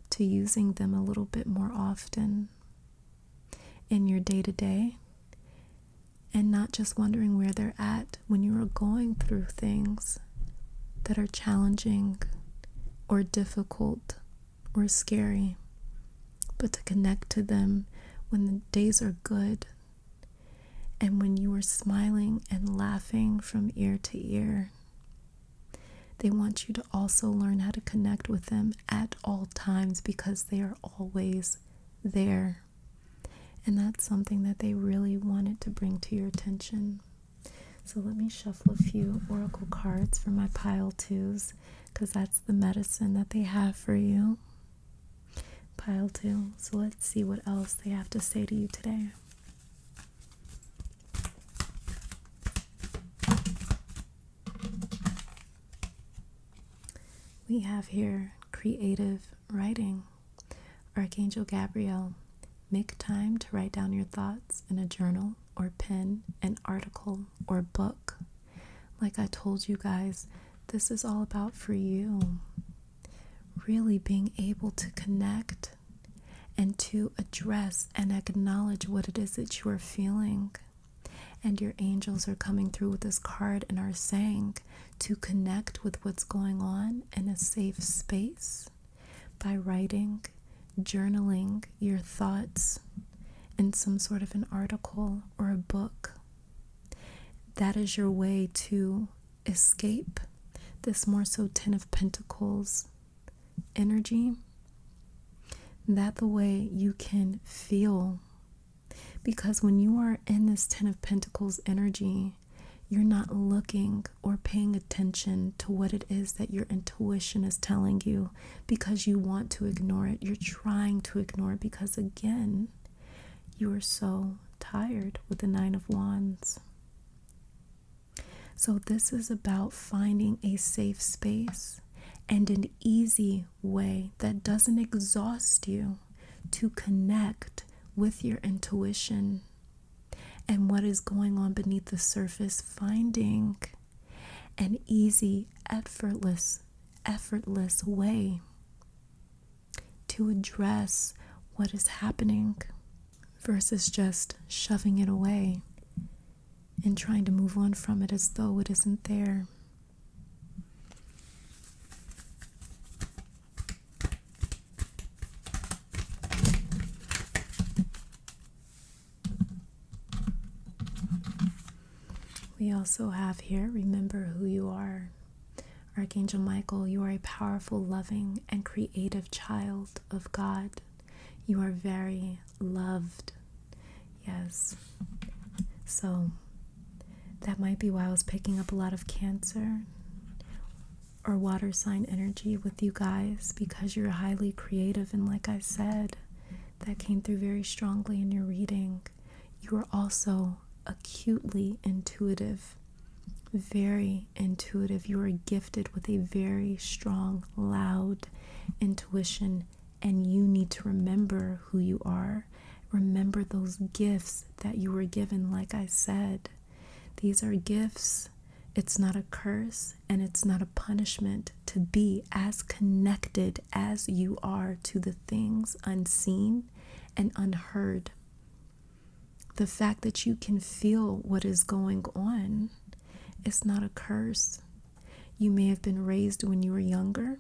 Speaker 1: to using them a little bit more often in your day-to-day, and not just wondering where they're at when you are going through things that are challenging or difficult or scary, but to connect to them when the days are good and when you are smiling and laughing from ear to ear. They want you to also learn how to connect with them at all times, because they are always there. And that's something that they really wanted to bring to your attention. So let me shuffle a few oracle cards for my Pile 2s, because that's the medicine that they have for you. Pile 2. So let's see what else they have to say to you today. We have here creative writing. Archangel Gabriel, make time to write down your thoughts in a journal or pen, an article or book. Like I told you guys, this is all about for you. Really being able to connect and to address and acknowledge what it is that you are feeling. And your angels are coming through with this card and are saying to connect with what's going on in a safe space by writing, journaling your thoughts in some sort of an article or a book. That is your way to escape this more so 10 of Pentacles energy. That the way you can feel. Because when you are in this 10 of Pentacles energy, you're not looking or paying attention to what it is that your intuition is telling you, because you want to ignore it. You're trying to ignore it because, again, you are so tired with the 9 of Wands. So this is about finding a safe space and an easy way that doesn't exhaust you to connect with your intuition and what is going on beneath the surface, finding an easy, effortless way to address what is happening versus just shoving it away and trying to move on from it as though it isn't there. We also have here, remember who you are. Archangel Michael, you are a powerful, loving, and creative child of God. You are very loved. Yes. So that might be why I was picking up a lot of Cancer or water sign energy with you guys, because you're highly creative. And like I said, that came through very strongly in your reading. You are also acutely intuitive, very intuitive. You are gifted with a very strong, loud intuition, and you need to remember who you are. Remember those gifts that you were given. Like I said, these are gifts. It's not a curse, and it's not a punishment to be as connected as you are to the things unseen and unheard. The fact that you can feel what is going on is not a curse. You may have been raised when you were younger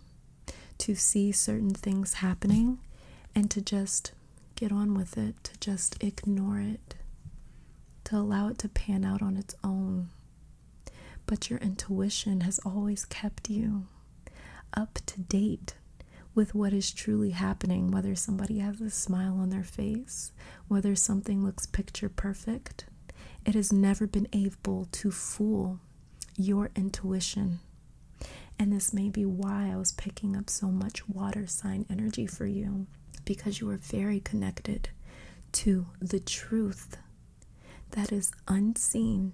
Speaker 1: to see certain things happening and to just get on with it, to just ignore it, to allow it to pan out on its own. But your intuition has always kept you up to date with what is truly happening, whether somebody has a smile on their face, whether something looks picture perfect. It has never been able to fool your intuition. And this may be why I was picking up so much water sign energy for you, because you are very connected to the truth that is unseen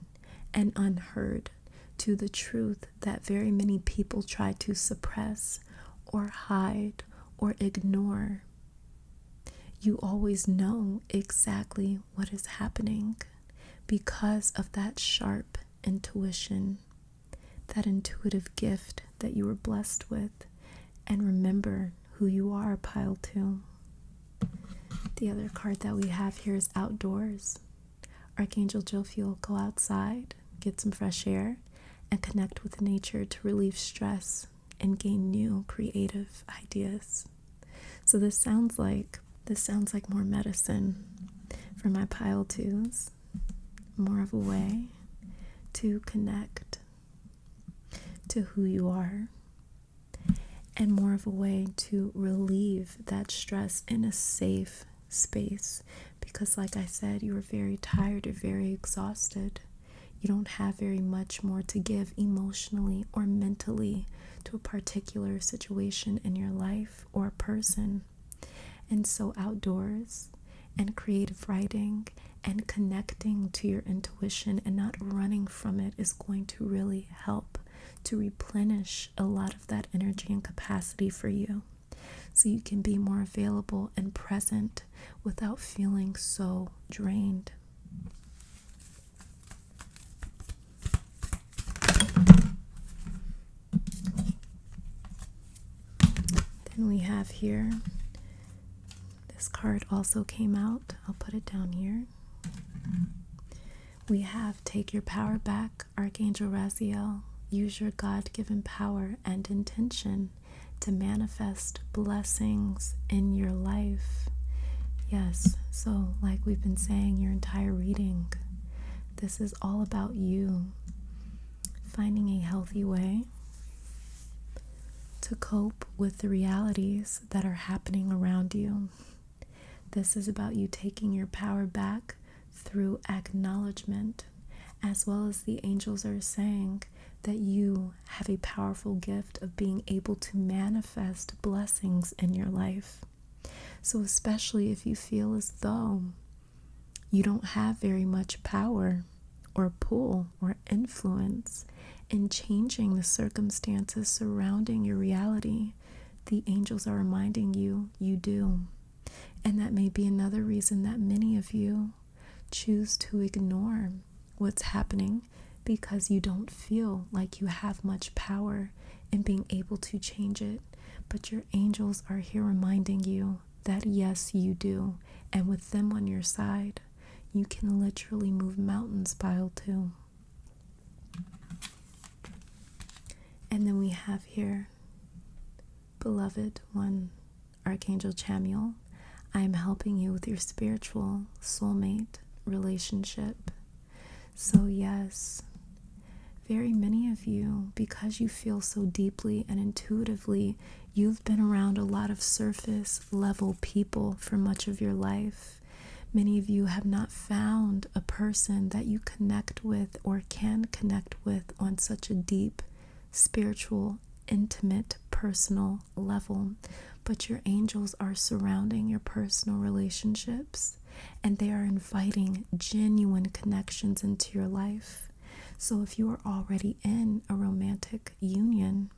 Speaker 1: and unheard, to the truth that very many people try to suppress or hide or ignore. You always know exactly what is happening because of that sharp intuition, that intuitive gift that you were blessed with. And remember who you are, pile 2. The other card that we have here is outdoors. Archangel Jophiel, go outside, get some fresh air, and connect with nature to relieve stress and gain new creative ideas. So this sounds like more medicine for my pile 2s, more of a way to connect to who you are, and more of a way to relieve that stress in a safe space. Because like I said, you are very tired, you're very exhausted. You don't have very much more to give emotionally or mentally to a particular situation in your life or a person. And so outdoors and creative writing and connecting to your intuition and not running from it is going to really help to replenish a lot of that energy and capacity for you, so you can be more available and present without feeling so drained. Then we have here, this card also came out. I'll put it down here. We have Take Your Power Back, Archangel Raziel. Use your God-given power and intention to manifest blessings in your life. Yes, so like we've been saying your entire reading, this is all about you finding a healthy way to cope with the realities that are happening around you. This is about you taking your power back through acknowledgement, as well as the angels are saying that you have a powerful gift of being able to manifest blessings in your life. So especially if you feel as though you don't have very much power or pull or influence in changing the circumstances surrounding your reality, the angels are reminding you you do. And that may be another reason that many of you choose to ignore what's happening, because you don't feel like you have much power in being able to change it. But your angels are here reminding you that yes, you do. And with them on your side, you can literally move mountains, pile 2. And then we have here, Beloved One, Archangel Chamuel. I am helping you with your spiritual soulmate relationship. So yes, very many of you, because you feel so deeply and intuitively, you've been around a lot of surface level people for much of your life. Many of you have not found a person that you connect with or can connect with on such a deep, spiritual, intimate, personal level. But your angels are surrounding your personal relationships, and they are inviting genuine connections into your life. So if you are already in a romantic union,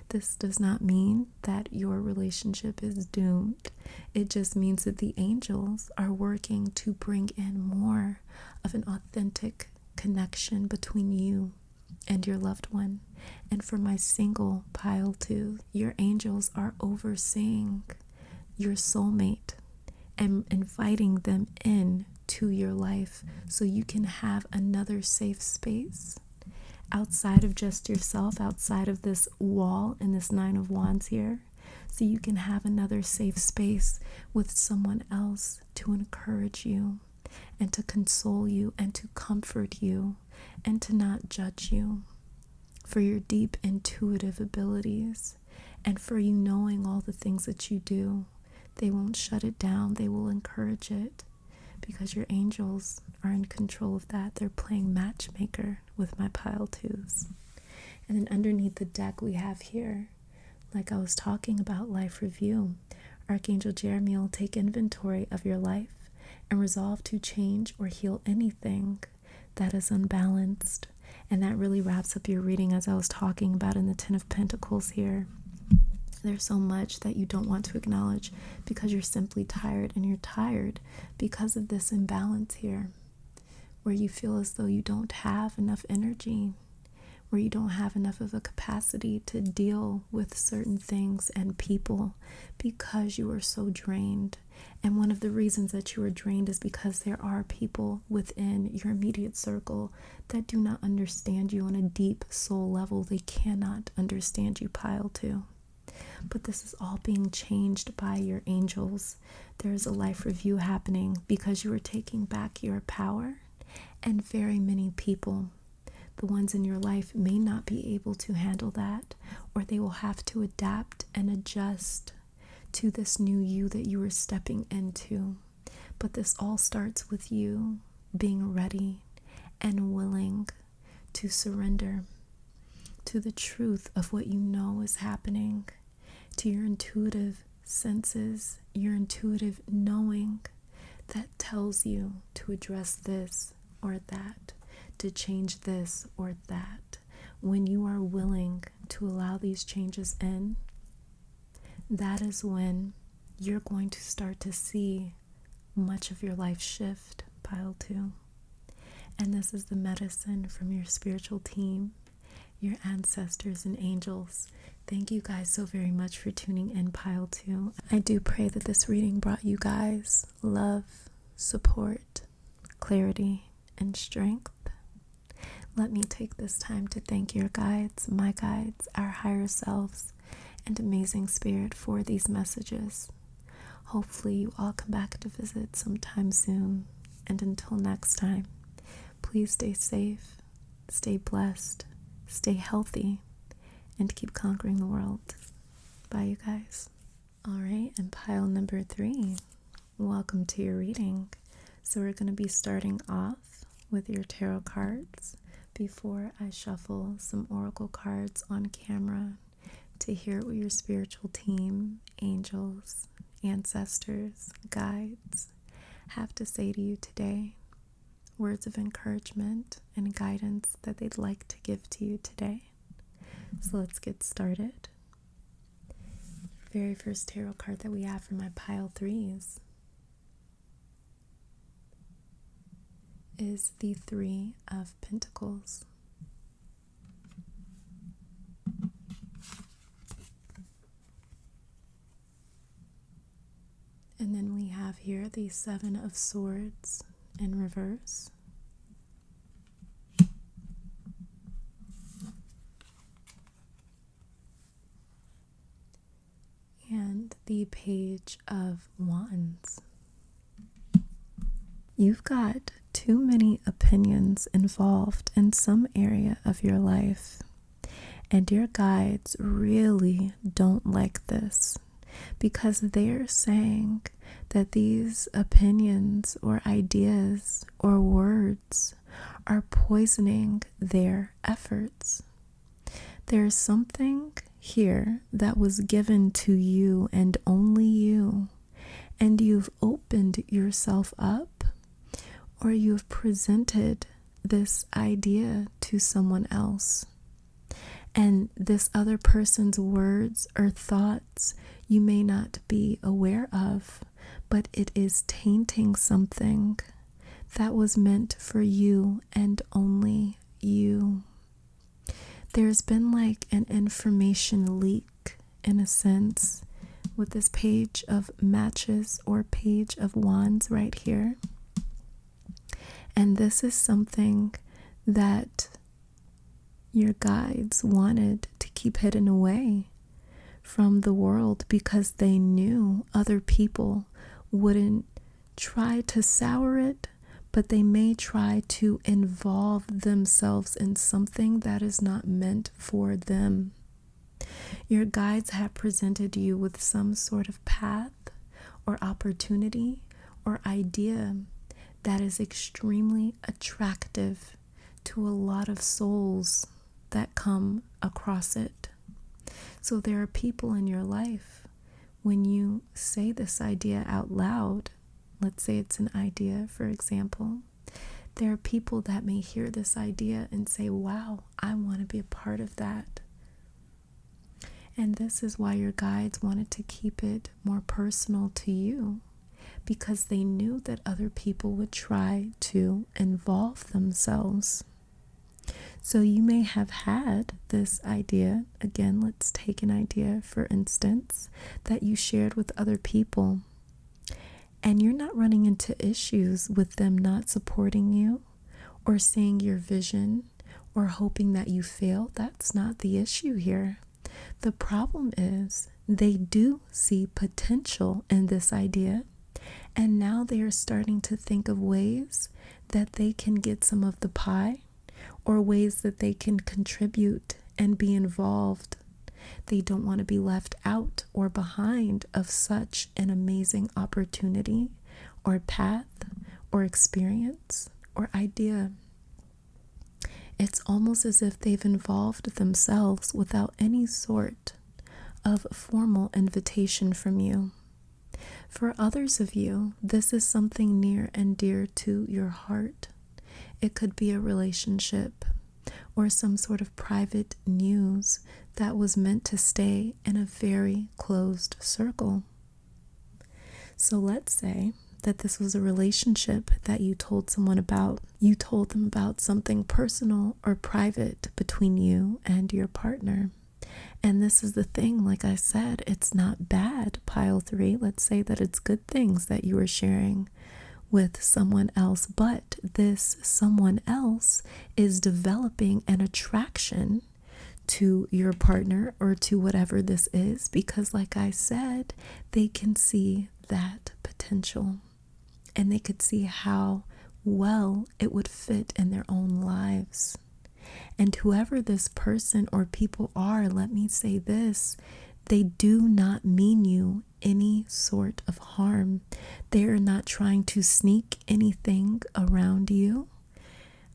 Speaker 1: this does not mean that your relationship is doomed. It just means that the angels are working to bring in more of an authentic connection between you and your loved one. And for my single pile 2, your angels are overseeing your soulmate and inviting them in to your life so you can have another safe space outside of just yourself, outside of this wall and this 9 of Wands here, so you can have another safe space with someone else to encourage you and to console you and to comfort you and to not judge you for your deep intuitive abilities and for you knowing all the things that you do. They won't shut it down. They will encourage it because your angels are in control of that. They're playing matchmaker with my pile 2s. And then underneath the deck we have here, like I was talking about, life review. Archangel Jeremy will take inventory of your life and resolve to change or heal anything that is unbalanced. And that really wraps up your reading, as I was talking about in the 10 of Pentacles here. There's so much that you don't want to acknowledge because you're simply tired, and you're tired because of this imbalance here, where you feel as though you don't have enough energy, where you don't have enough of a capacity to deal with certain things and people because you are so drained. And one of the reasons that you are drained is because there are people within your immediate circle that do not understand you on a deep soul level. They cannot understand you, pile 2. But this is all being changed by your angels. There is a life review happening because you are taking back your power, and very many people, the ones in your life, may not be able to handle that, or they will have to adapt and adjust to this new you that you are stepping into. But this all starts with you being ready and willing to surrender to the truth of what you know is happening, to your intuitive senses, your intuitive knowing that tells you to address this or that, to change this or that. When you are willing to allow these changes in, that is when you're going to start to see much of your life shift, pile 2. And this is the medicine from your spiritual team, your ancestors and angels. Thank you guys so very much for tuning in, pile 2. I do pray that this reading brought you guys love, support, clarity, and strength. Let me take this time to thank your guides, my guides, our higher selves, and amazing spirit for these messages. Hopefully you all come back to visit sometime soon. And until next time, please stay safe, stay blessed, stay healthy, and keep conquering the world. Bye, you guys. All right, and pile number 3, welcome to your reading. So we're going to be starting off with your tarot cards before I shuffle some oracle cards on camera to hear what your spiritual team, angels, ancestors, guides have to say to you today. Words of encouragement and guidance that they'd like to give to you today. So let's get started. Very first tarot card that we have for my pile 3s is the 3 of Pentacles. And then we have here the 7 of Swords in reverse. And the Page of Wands. You've got too many opinions involved in some area of your life, and your guides really don't like this because they're saying that these opinions or ideas or words are poisoning their efforts. There's something here that was given to you and only you, and you've opened yourself up, or you've presented this idea to someone else. And this other person's words or thoughts you may not be aware of, but it is tainting something that was meant for you and only you. There's been like an information leak, in a sense, with this page of matches or page of wands right here. And this is something that your guides wanted to keep hidden away from the world because they knew other people wouldn't try to sour it, but they may try to involve themselves in something that is not meant for them. Your guides have presented you with some sort of path or opportunity or idea that is extremely attractive to a lot of souls that come across it. So there are people in your life, when you say this idea out loud, let's say it's an idea, for example, there are people that may hear this idea and say, wow, I want to be a part of that. And this is why your guides wanted to keep it more personal to you, because they knew that other people would try to involve themselves. So you may have had this idea, again, let's take an idea, for instance, that you shared with other people, and you're not running into issues with them not supporting you or seeing your vision or hoping that you fail. That's not the issue here. The problem is they do see potential in this idea, and now they are starting to think of ways that they can get some of the pie, or ways that they can contribute and be involved. They don't want to be left out or behind of such an amazing opportunity or path or experience or idea. It's almost as if they've involved themselves without any sort of formal invitation from you. For others of you, this is something near and dear to your heart. It could be a relationship or some sort of private news that was meant to stay in a very closed circle. So let's say that this was a relationship that you told someone about. You told them about something personal or private between you and your partner. And this is the thing, like I said, it's not bad, pile 3. Let's say that it's good things that you are sharing with someone else, but this someone else is developing an attraction to your partner or to whatever this is, because like I said, they can see that potential and they could see how well it would fit in their own lives. And whoever this person or people are, let me say this, they do not mean you any sort of harm. They are not trying to sneak anything around you.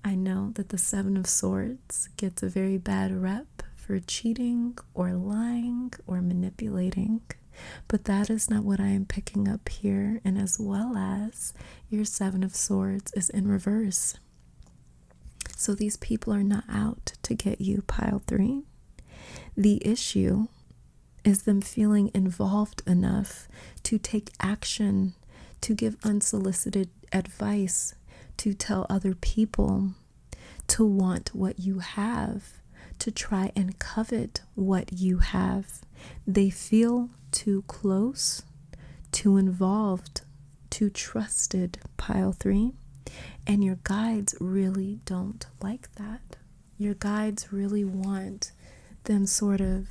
Speaker 1: I know that the 7 of Swords gets a very bad rep for cheating or lying or manipulating, but that is not what I am picking up here. And as well as your 7 of Swords is in reverse. So these people are not out to get you, pile 3. The issue is them feeling involved enough to take action, to give unsolicited advice, to tell other people, to want what you have, to try and covet what you have. They feel too close, too involved, too trusted, pile 3. And your guides really don't like that. Your guides really want them sort of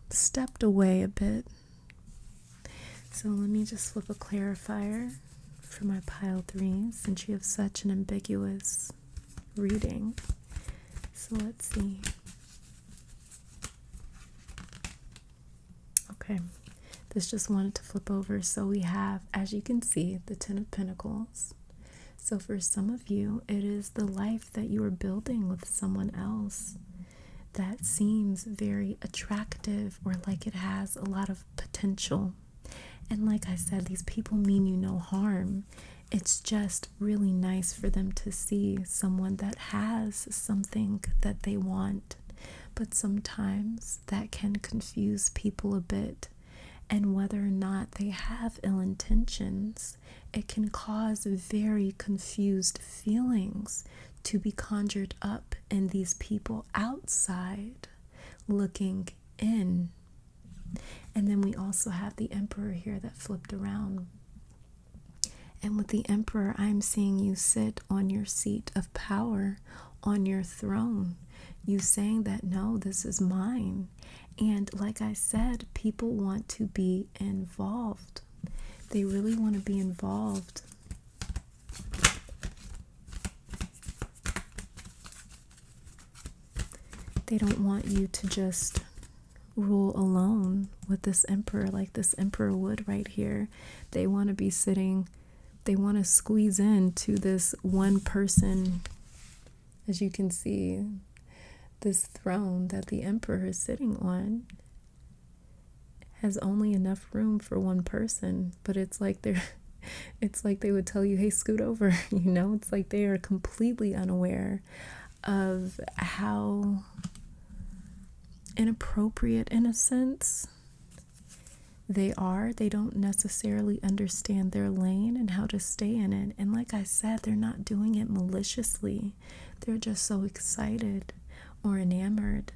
Speaker 1: stepped away a bit. So let me just flip a clarifier for my pile 3, since you have such an ambiguous reading. So let's see. Okay, this just wanted to flip over. So we have, as you can see, the 10 of Pentacles. So for some of you, it is the life that you are building with someone else that seems very attractive, or like it has a lot of potential. And like I said, these people mean you no harm. It's just really nice for them to see someone that has something that they want. But sometimes that can confuse people a bit. And whether or not they have ill intentions, it can cause very confused feelings to be conjured up in these people outside looking in. And then we also have the Emperor here that flipped around. And with the Emperor, I'm seeing you sit on your seat of power, on your throne. You saying that, no, this is mine. And like I said, people want to be involved. They really want to be involved. They don't want you to just rule alone with this Emperor, like this Emperor would right here. They want to be sitting, they want to squeeze into this one person. As you can see, this throne that the Emperor is sitting on has only enough room for one person, but it's like they would tell you, hey, scoot over, it's like they are completely unaware of how inappropriate, in a sense, they are. They don't necessarily understand their lane and how to stay in it. And like I said, they're not doing it maliciously. They're just so excited or enamored,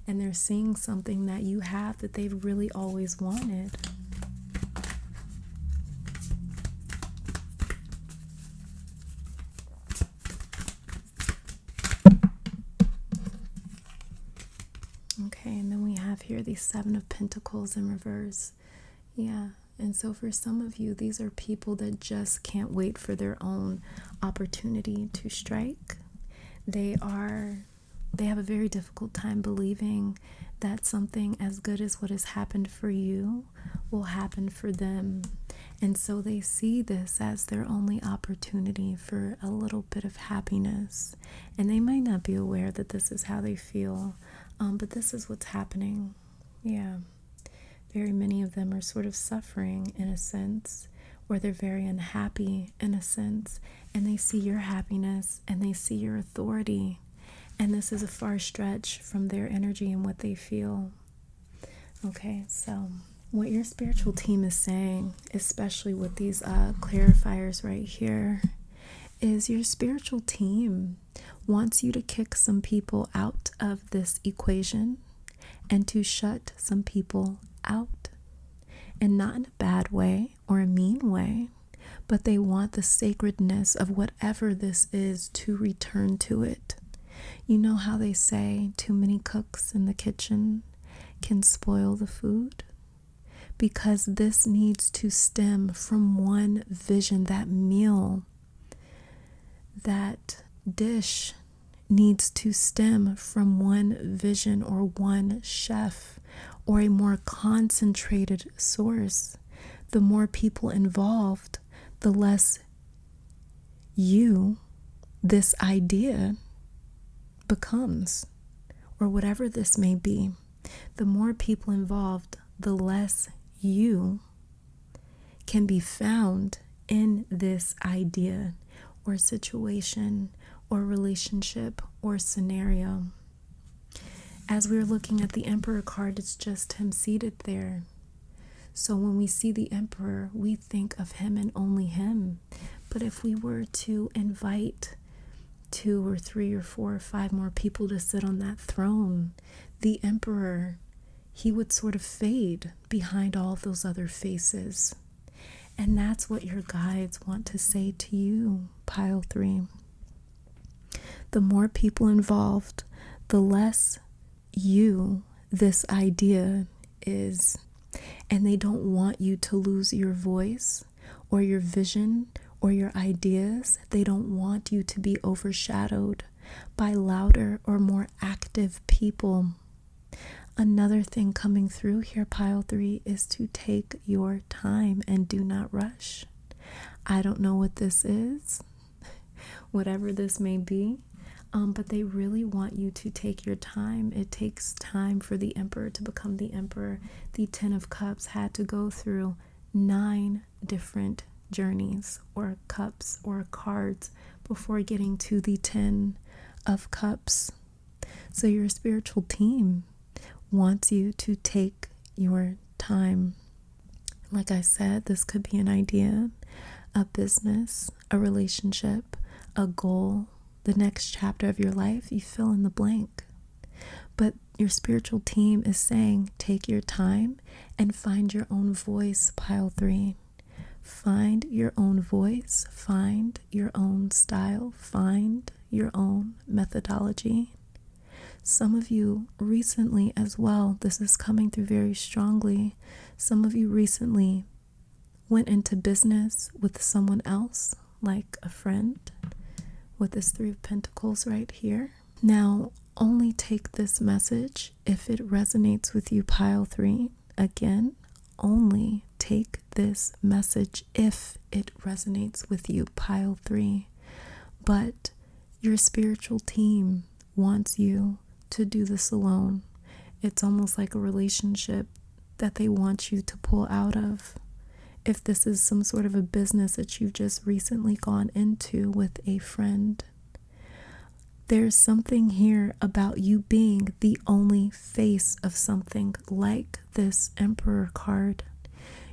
Speaker 1: and they're seeing something that you have that they've really always wanted. Okay, and then we have here the 7 of Pentacles in reverse. Yeah, and so for some of you, these are people that just can't wait for their own opportunity to strike. They have a very difficult time believing that something as good as what has happened for you will happen for them. And so they see this as their only opportunity for a little bit of happiness. And they might not be aware that this is how they feel, but this is what's happening. Yeah. Very many of them are sort of suffering in a sense, or they're very unhappy in a sense, and they see your happiness and they see your authority. And this is a far stretch from their energy and what they feel. Okay, so what your spiritual team is saying, especially with these clarifiers right here, is your spiritual team wants you to kick some people out of this equation and to shut some people out. And not in a bad way or a mean way, but they want the sacredness of whatever this is to return to it. You know how they say too many cooks in the kitchen can spoil the food? Because this needs to stem from one vision. That meal, that dish needs to stem from one vision or one chef or a more concentrated source. The more people involved, the less you, this idea, becomes, or whatever this may be. The more people involved, the less you can be found in this idea or situation or relationship or scenario. As we're looking at the Emperor card, it's just him seated there. So when we see the Emperor, we think of him and only him. But if we were to invite 2 or 3 or 4 or 5 more people to sit on that throne, the Emperor, he would sort of fade behind all of those other faces. And that's what your guides want to say to you, pile 3. The more people involved, the less you, this idea, is. And they don't want you to lose your voice or your vision or your ideas. They don't want you to be overshadowed by louder or more active people. Another thing coming through here, pile 3, is to take your time and do not rush. I don't know what this is, whatever this may be, but they really want you to take your time. It takes time for the emperor to become the emperor. The 10 of Cups had to go through 9 different journeys or cups or cards before getting to the 10 of Cups. So your spiritual team wants you to take your time. Like I said, this could be an idea, a business, a relationship, a goal, the next chapter of your life. You fill in the blank. But your spiritual team is saying, take your time and find your own voice, pile 3. Find your own voice, find your own style, find your own methodology. Some of you recently as well, this is coming through very strongly. Some of you recently went into business with someone else, like a friend, with this 3 of Pentacles right here. Now, only take this message if it resonates with you, pile 3. Again, only take this message if it resonates with you, pile 3. But your spiritual team wants you to do this alone. It's almost like a relationship that they want you to pull out of. If this is some sort of a business that you've just recently gone into with a friend, there's something here about you being the only face of something, like this Emperor card.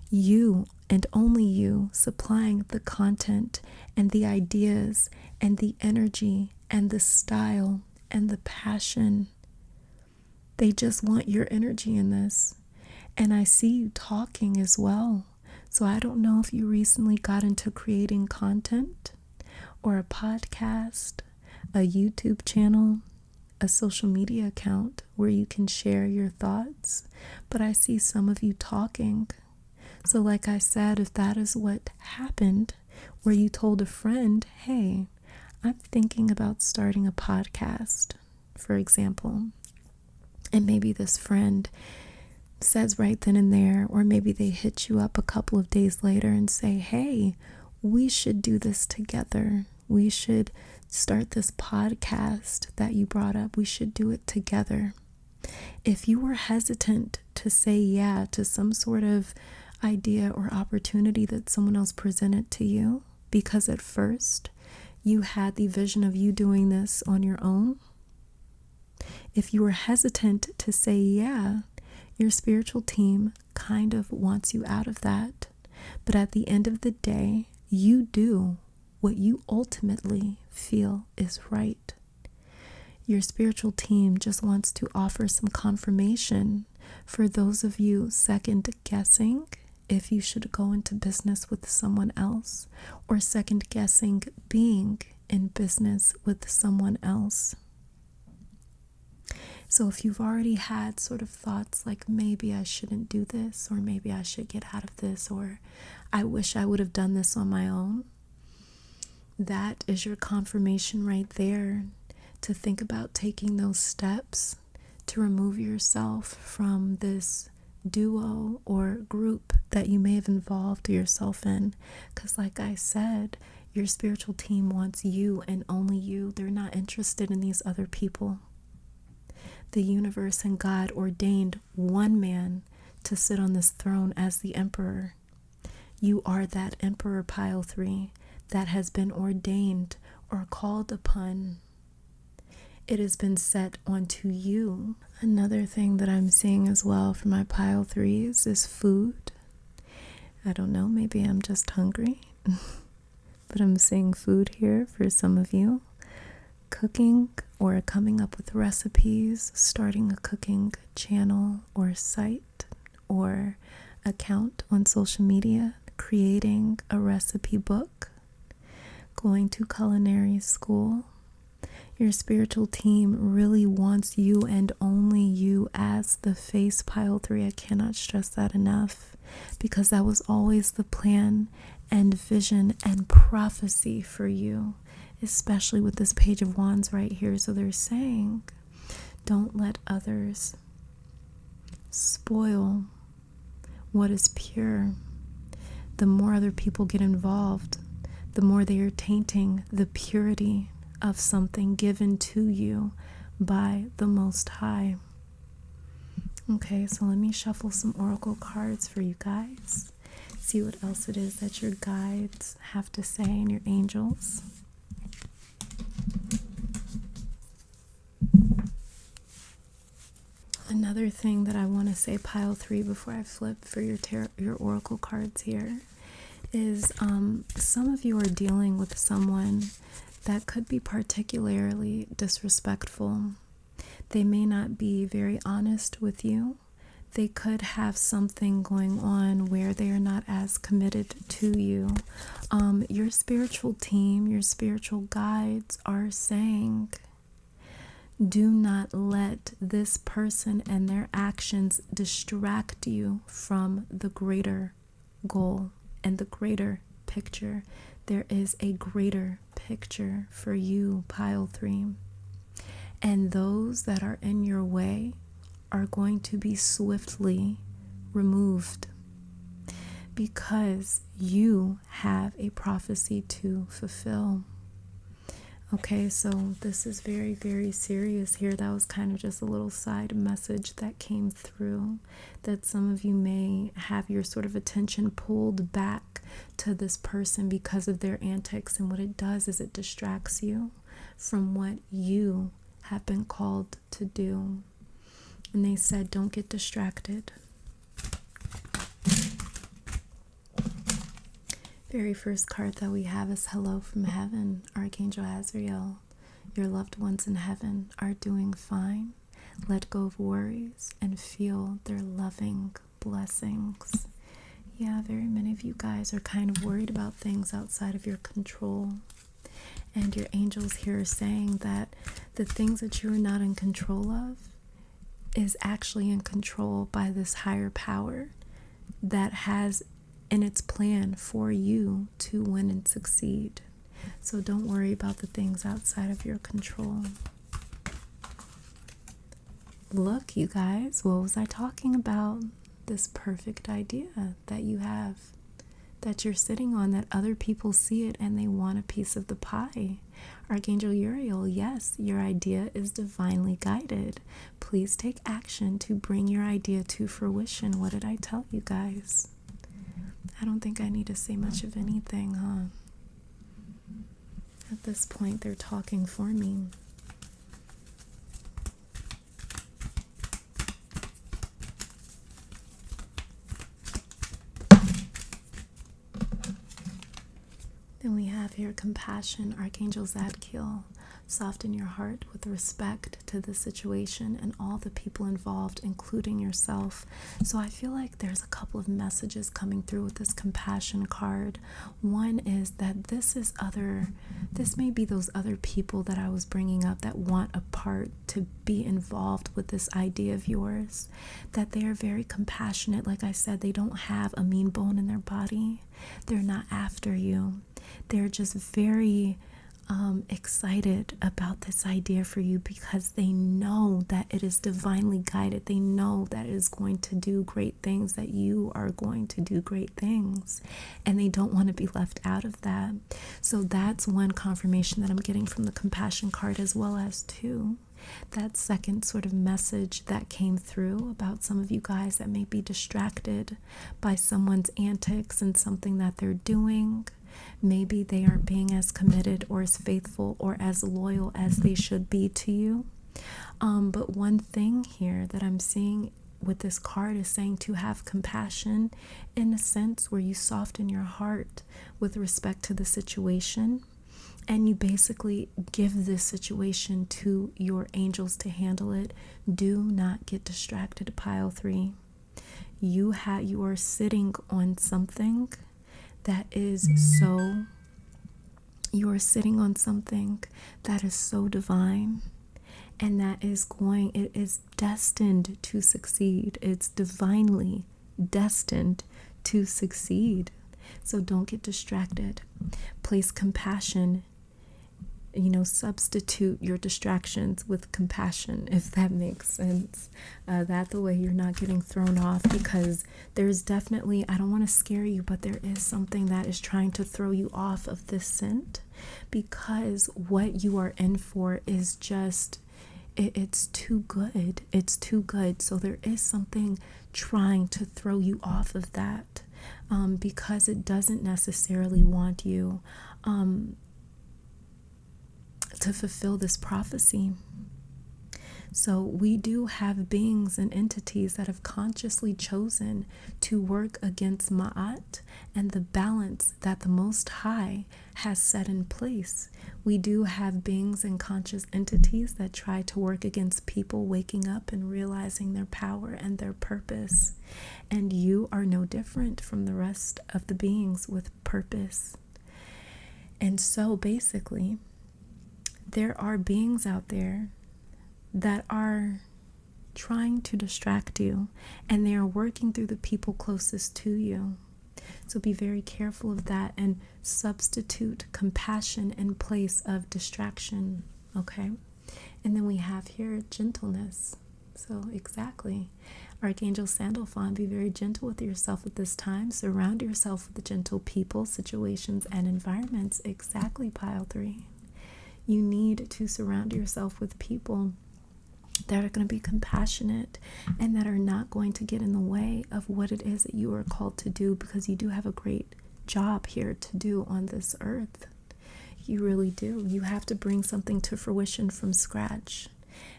Speaker 1: You and only you supplying the content and the ideas and the energy and the style and the passion. They just want your energy in this. And I see you talking as well. So I don't know if you recently got into creating content or a podcast, a YouTube channel, a social media account where you can share your thoughts. But I see some of you talking. So like I said, if that is what happened, where you told a friend, hey, I'm thinking about starting a podcast, for example, and maybe this friend says right then and there, or maybe they hit you up a couple of days later and say, hey, we should do this together. We should start this podcast that you brought up. We should do it together. If you were hesitant to say yeah to some sort of idea or opportunity that someone else presented to you, because at first you had the vision of you doing this on your own, if you were hesitant to say yeah, your spiritual team kind of wants you out of that. But at the end of the day, you do what you ultimately feel is right. Your spiritual team just wants to offer some confirmation for those of you second guessing if you should go into business with someone else, or second guessing being in business with someone else. So if you've already had sort of thoughts like, maybe I shouldn't do this, or maybe I should get out of this, or I wish I would have done this on my own, that is your confirmation right there to think about taking those steps to remove yourself from this duo or group that you may have involved yourself in. Because like I said, your spiritual team wants you and only you. They're not interested in these other people. The universe and God ordained one man to sit on this throne as the emperor. You are that emperor, pile 3, that has been ordained or called upon. It has been set onto you. Another thing that I'm seeing as well for my pile 3s is food. I don't know, maybe I'm just hungry, but I'm seeing food here for some of you. Cooking or coming up with recipes, starting a cooking channel or site or account on social media, creating a recipe book, going to culinary school. Your spiritual team really wants you and only you as the face, pile 3. I cannot stress that enough, because that was always the plan and vision and prophecy for you, especially with this Page of Wands right here. So they're saying, don't let others spoil what is pure. The more other people get involved, the more they are tainting the purity of something given to you by the Most High. Okay, so let me shuffle some oracle cards for you guys. See what else it is that your guides have to say and your angels. Another thing that I want to say, pile 3, before I flip for your oracle cards here, is some of you are dealing with someone that could be particularly disrespectful. They may not be very honest with you. They could have something going on where they are not as committed to you. Your spiritual team, your spiritual guides are saying, do not let this person and their actions distract you from the greater goal and the greater picture. There is a greater picture for you, pile 3. And those that are in your way are going to be swiftly removed, because you have a prophecy to fulfill. Okay, so this is very, very serious here. That was kind of just a little side message that came through, that some of you may have your sort of attention pulled back to this person because of their antics. And what it does is it distracts you from what you have been called to do. And they said, don't get distracted. Very first card that we have is Hello from Heaven, Archangel Azrael. Your loved ones in heaven are doing fine. Let go of worries and feel their loving blessings. Yeah, very many of you guys are kind of worried about things outside of your control. And your angels here are saying that the things that you are not in control of is actually in control by this higher power that has in its plan for you to win and succeed. So don't worry about the things outside of your control. Look, you guys, what was I talking about? This perfect idea that you have, that you're sitting on, that other people see it and they want a piece of the pie. Archangel Uriel, yes, your idea is divinely guided. Please take action to bring your idea to fruition. What did I tell you guys? I don't think I need to say much of anything, huh? At this point, they're talking for me. Then we have here compassion, Archangel Zadkiel. Soften your heart with respect to the situation and all the people involved, including yourself. So I feel like there's a couple of messages coming through with this compassion card. One is that this may be those other people that I was bringing up that want a part to be involved with this idea of yours. That they are very compassionate. Like I said, they don't have a mean bone in their body. They're not after you. They're just very excited about this idea for you because they know that it is divinely guided. They know that it is going to do great things, that you are going to do great things, and they don't want to be left out of that. So that's one confirmation that I'm getting from the compassion card, as well as two, that second sort of message that came through about some of you guys that may be distracted by someone's antics and something that they're doing. Maybe they aren't being as committed or as faithful or as loyal as they should be to you. But one thing here that I'm seeing with this card is saying to have compassion in a sense where you soften your heart with respect to the situation, and you basically give this situation to your angels to handle it. Do not get distracted, pile 3. You are sitting on something that is so You are sitting on something that is so divine, and it is destined to succeed. It's divinely destined to succeed. So don't get distracted. Place compassion, substitute your distractions with compassion, if that makes sense. That the way you're not getting thrown off, because there's definitely, I don't want to scare you, but there is something that is trying to throw you off of this scent, because what you are in for is just, it's too good. It's too good. So there is something trying to throw you off of that, because it doesn't necessarily want you to fulfill this prophecy. So we do have beings and entities that have consciously chosen to work against Ma'at and the balance that the Most High has set in place. We do have beings and conscious entities that try to work against people waking up and realizing their power and their purpose. And you are no different from the rest of the beings with purpose. And so basically, there are beings out there that are trying to distract you, and they are working through the people closest to you. So be very careful of that and substitute compassion in place of distraction, okay? And then we have here gentleness. So exactly. Archangel Sandalphon, be very gentle with yourself at this time. Surround yourself with gentle people, situations, and environments. Exactly, Pile 3. You need to surround yourself with people that are going to be compassionate and that are not going to get in the way of what it is that you are called to do, because you do have a great job here to do on this earth. You really do. You have to bring something to fruition from scratch,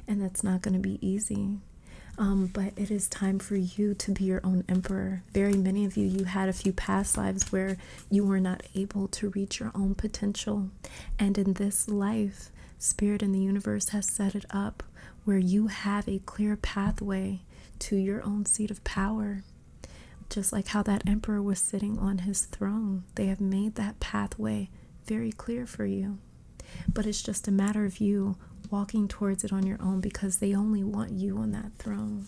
Speaker 1: and that's not going to be easy. But it is time for you to be your own emperor. Very many of you had a few past lives where you were not able to reach your own potential. And in this life, Spirit and the universe has set it up where you have a clear pathway to your own seat of power. Just like how that emperor was sitting on his throne, they have made that pathway very clear for you. But it's just a matter of you walking towards it on your own, because they only want you on that throne.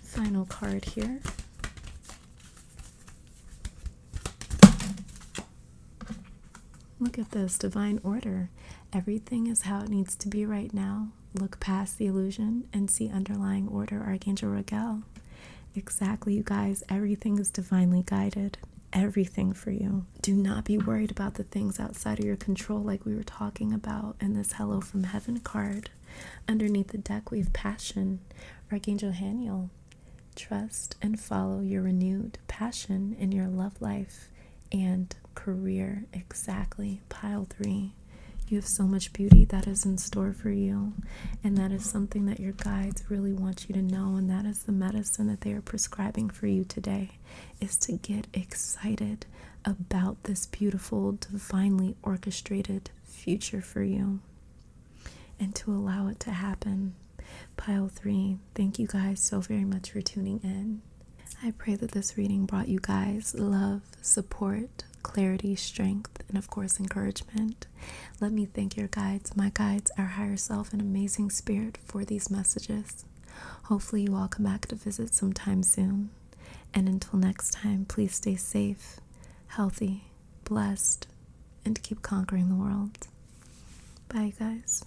Speaker 1: Final card here. Look at this, divine order. Everything is how it needs to be right now. Look past the illusion and see underlying order, Archangel Raguel. Exactly, you guys. Everything is divinely guided. Everything for you. Do not be worried about the things outside of your control, like we were talking about in this Hello from Heaven card. Underneath the deck, we have passion. Archangel Haniel. Trust and follow your renewed passion in your love life and career. Exactly. Pile 3. You have so much beauty that is in store for you, and that is something that your guides really want you to know, and that is the medicine that they are prescribing for you today, is to get excited about this beautiful, divinely orchestrated future for you, and to allow it to happen. Pile 3, thank you guys so very much for tuning in. I pray that this reading brought you guys love, support, clarity, strength, and of course encouragement. Let me thank your guides, my guides, our higher self, and amazing spirit for these messages. Hopefully you all come back to visit sometime soon. And until next time, please stay safe, healthy, blessed, and keep conquering the world. Bye, guys.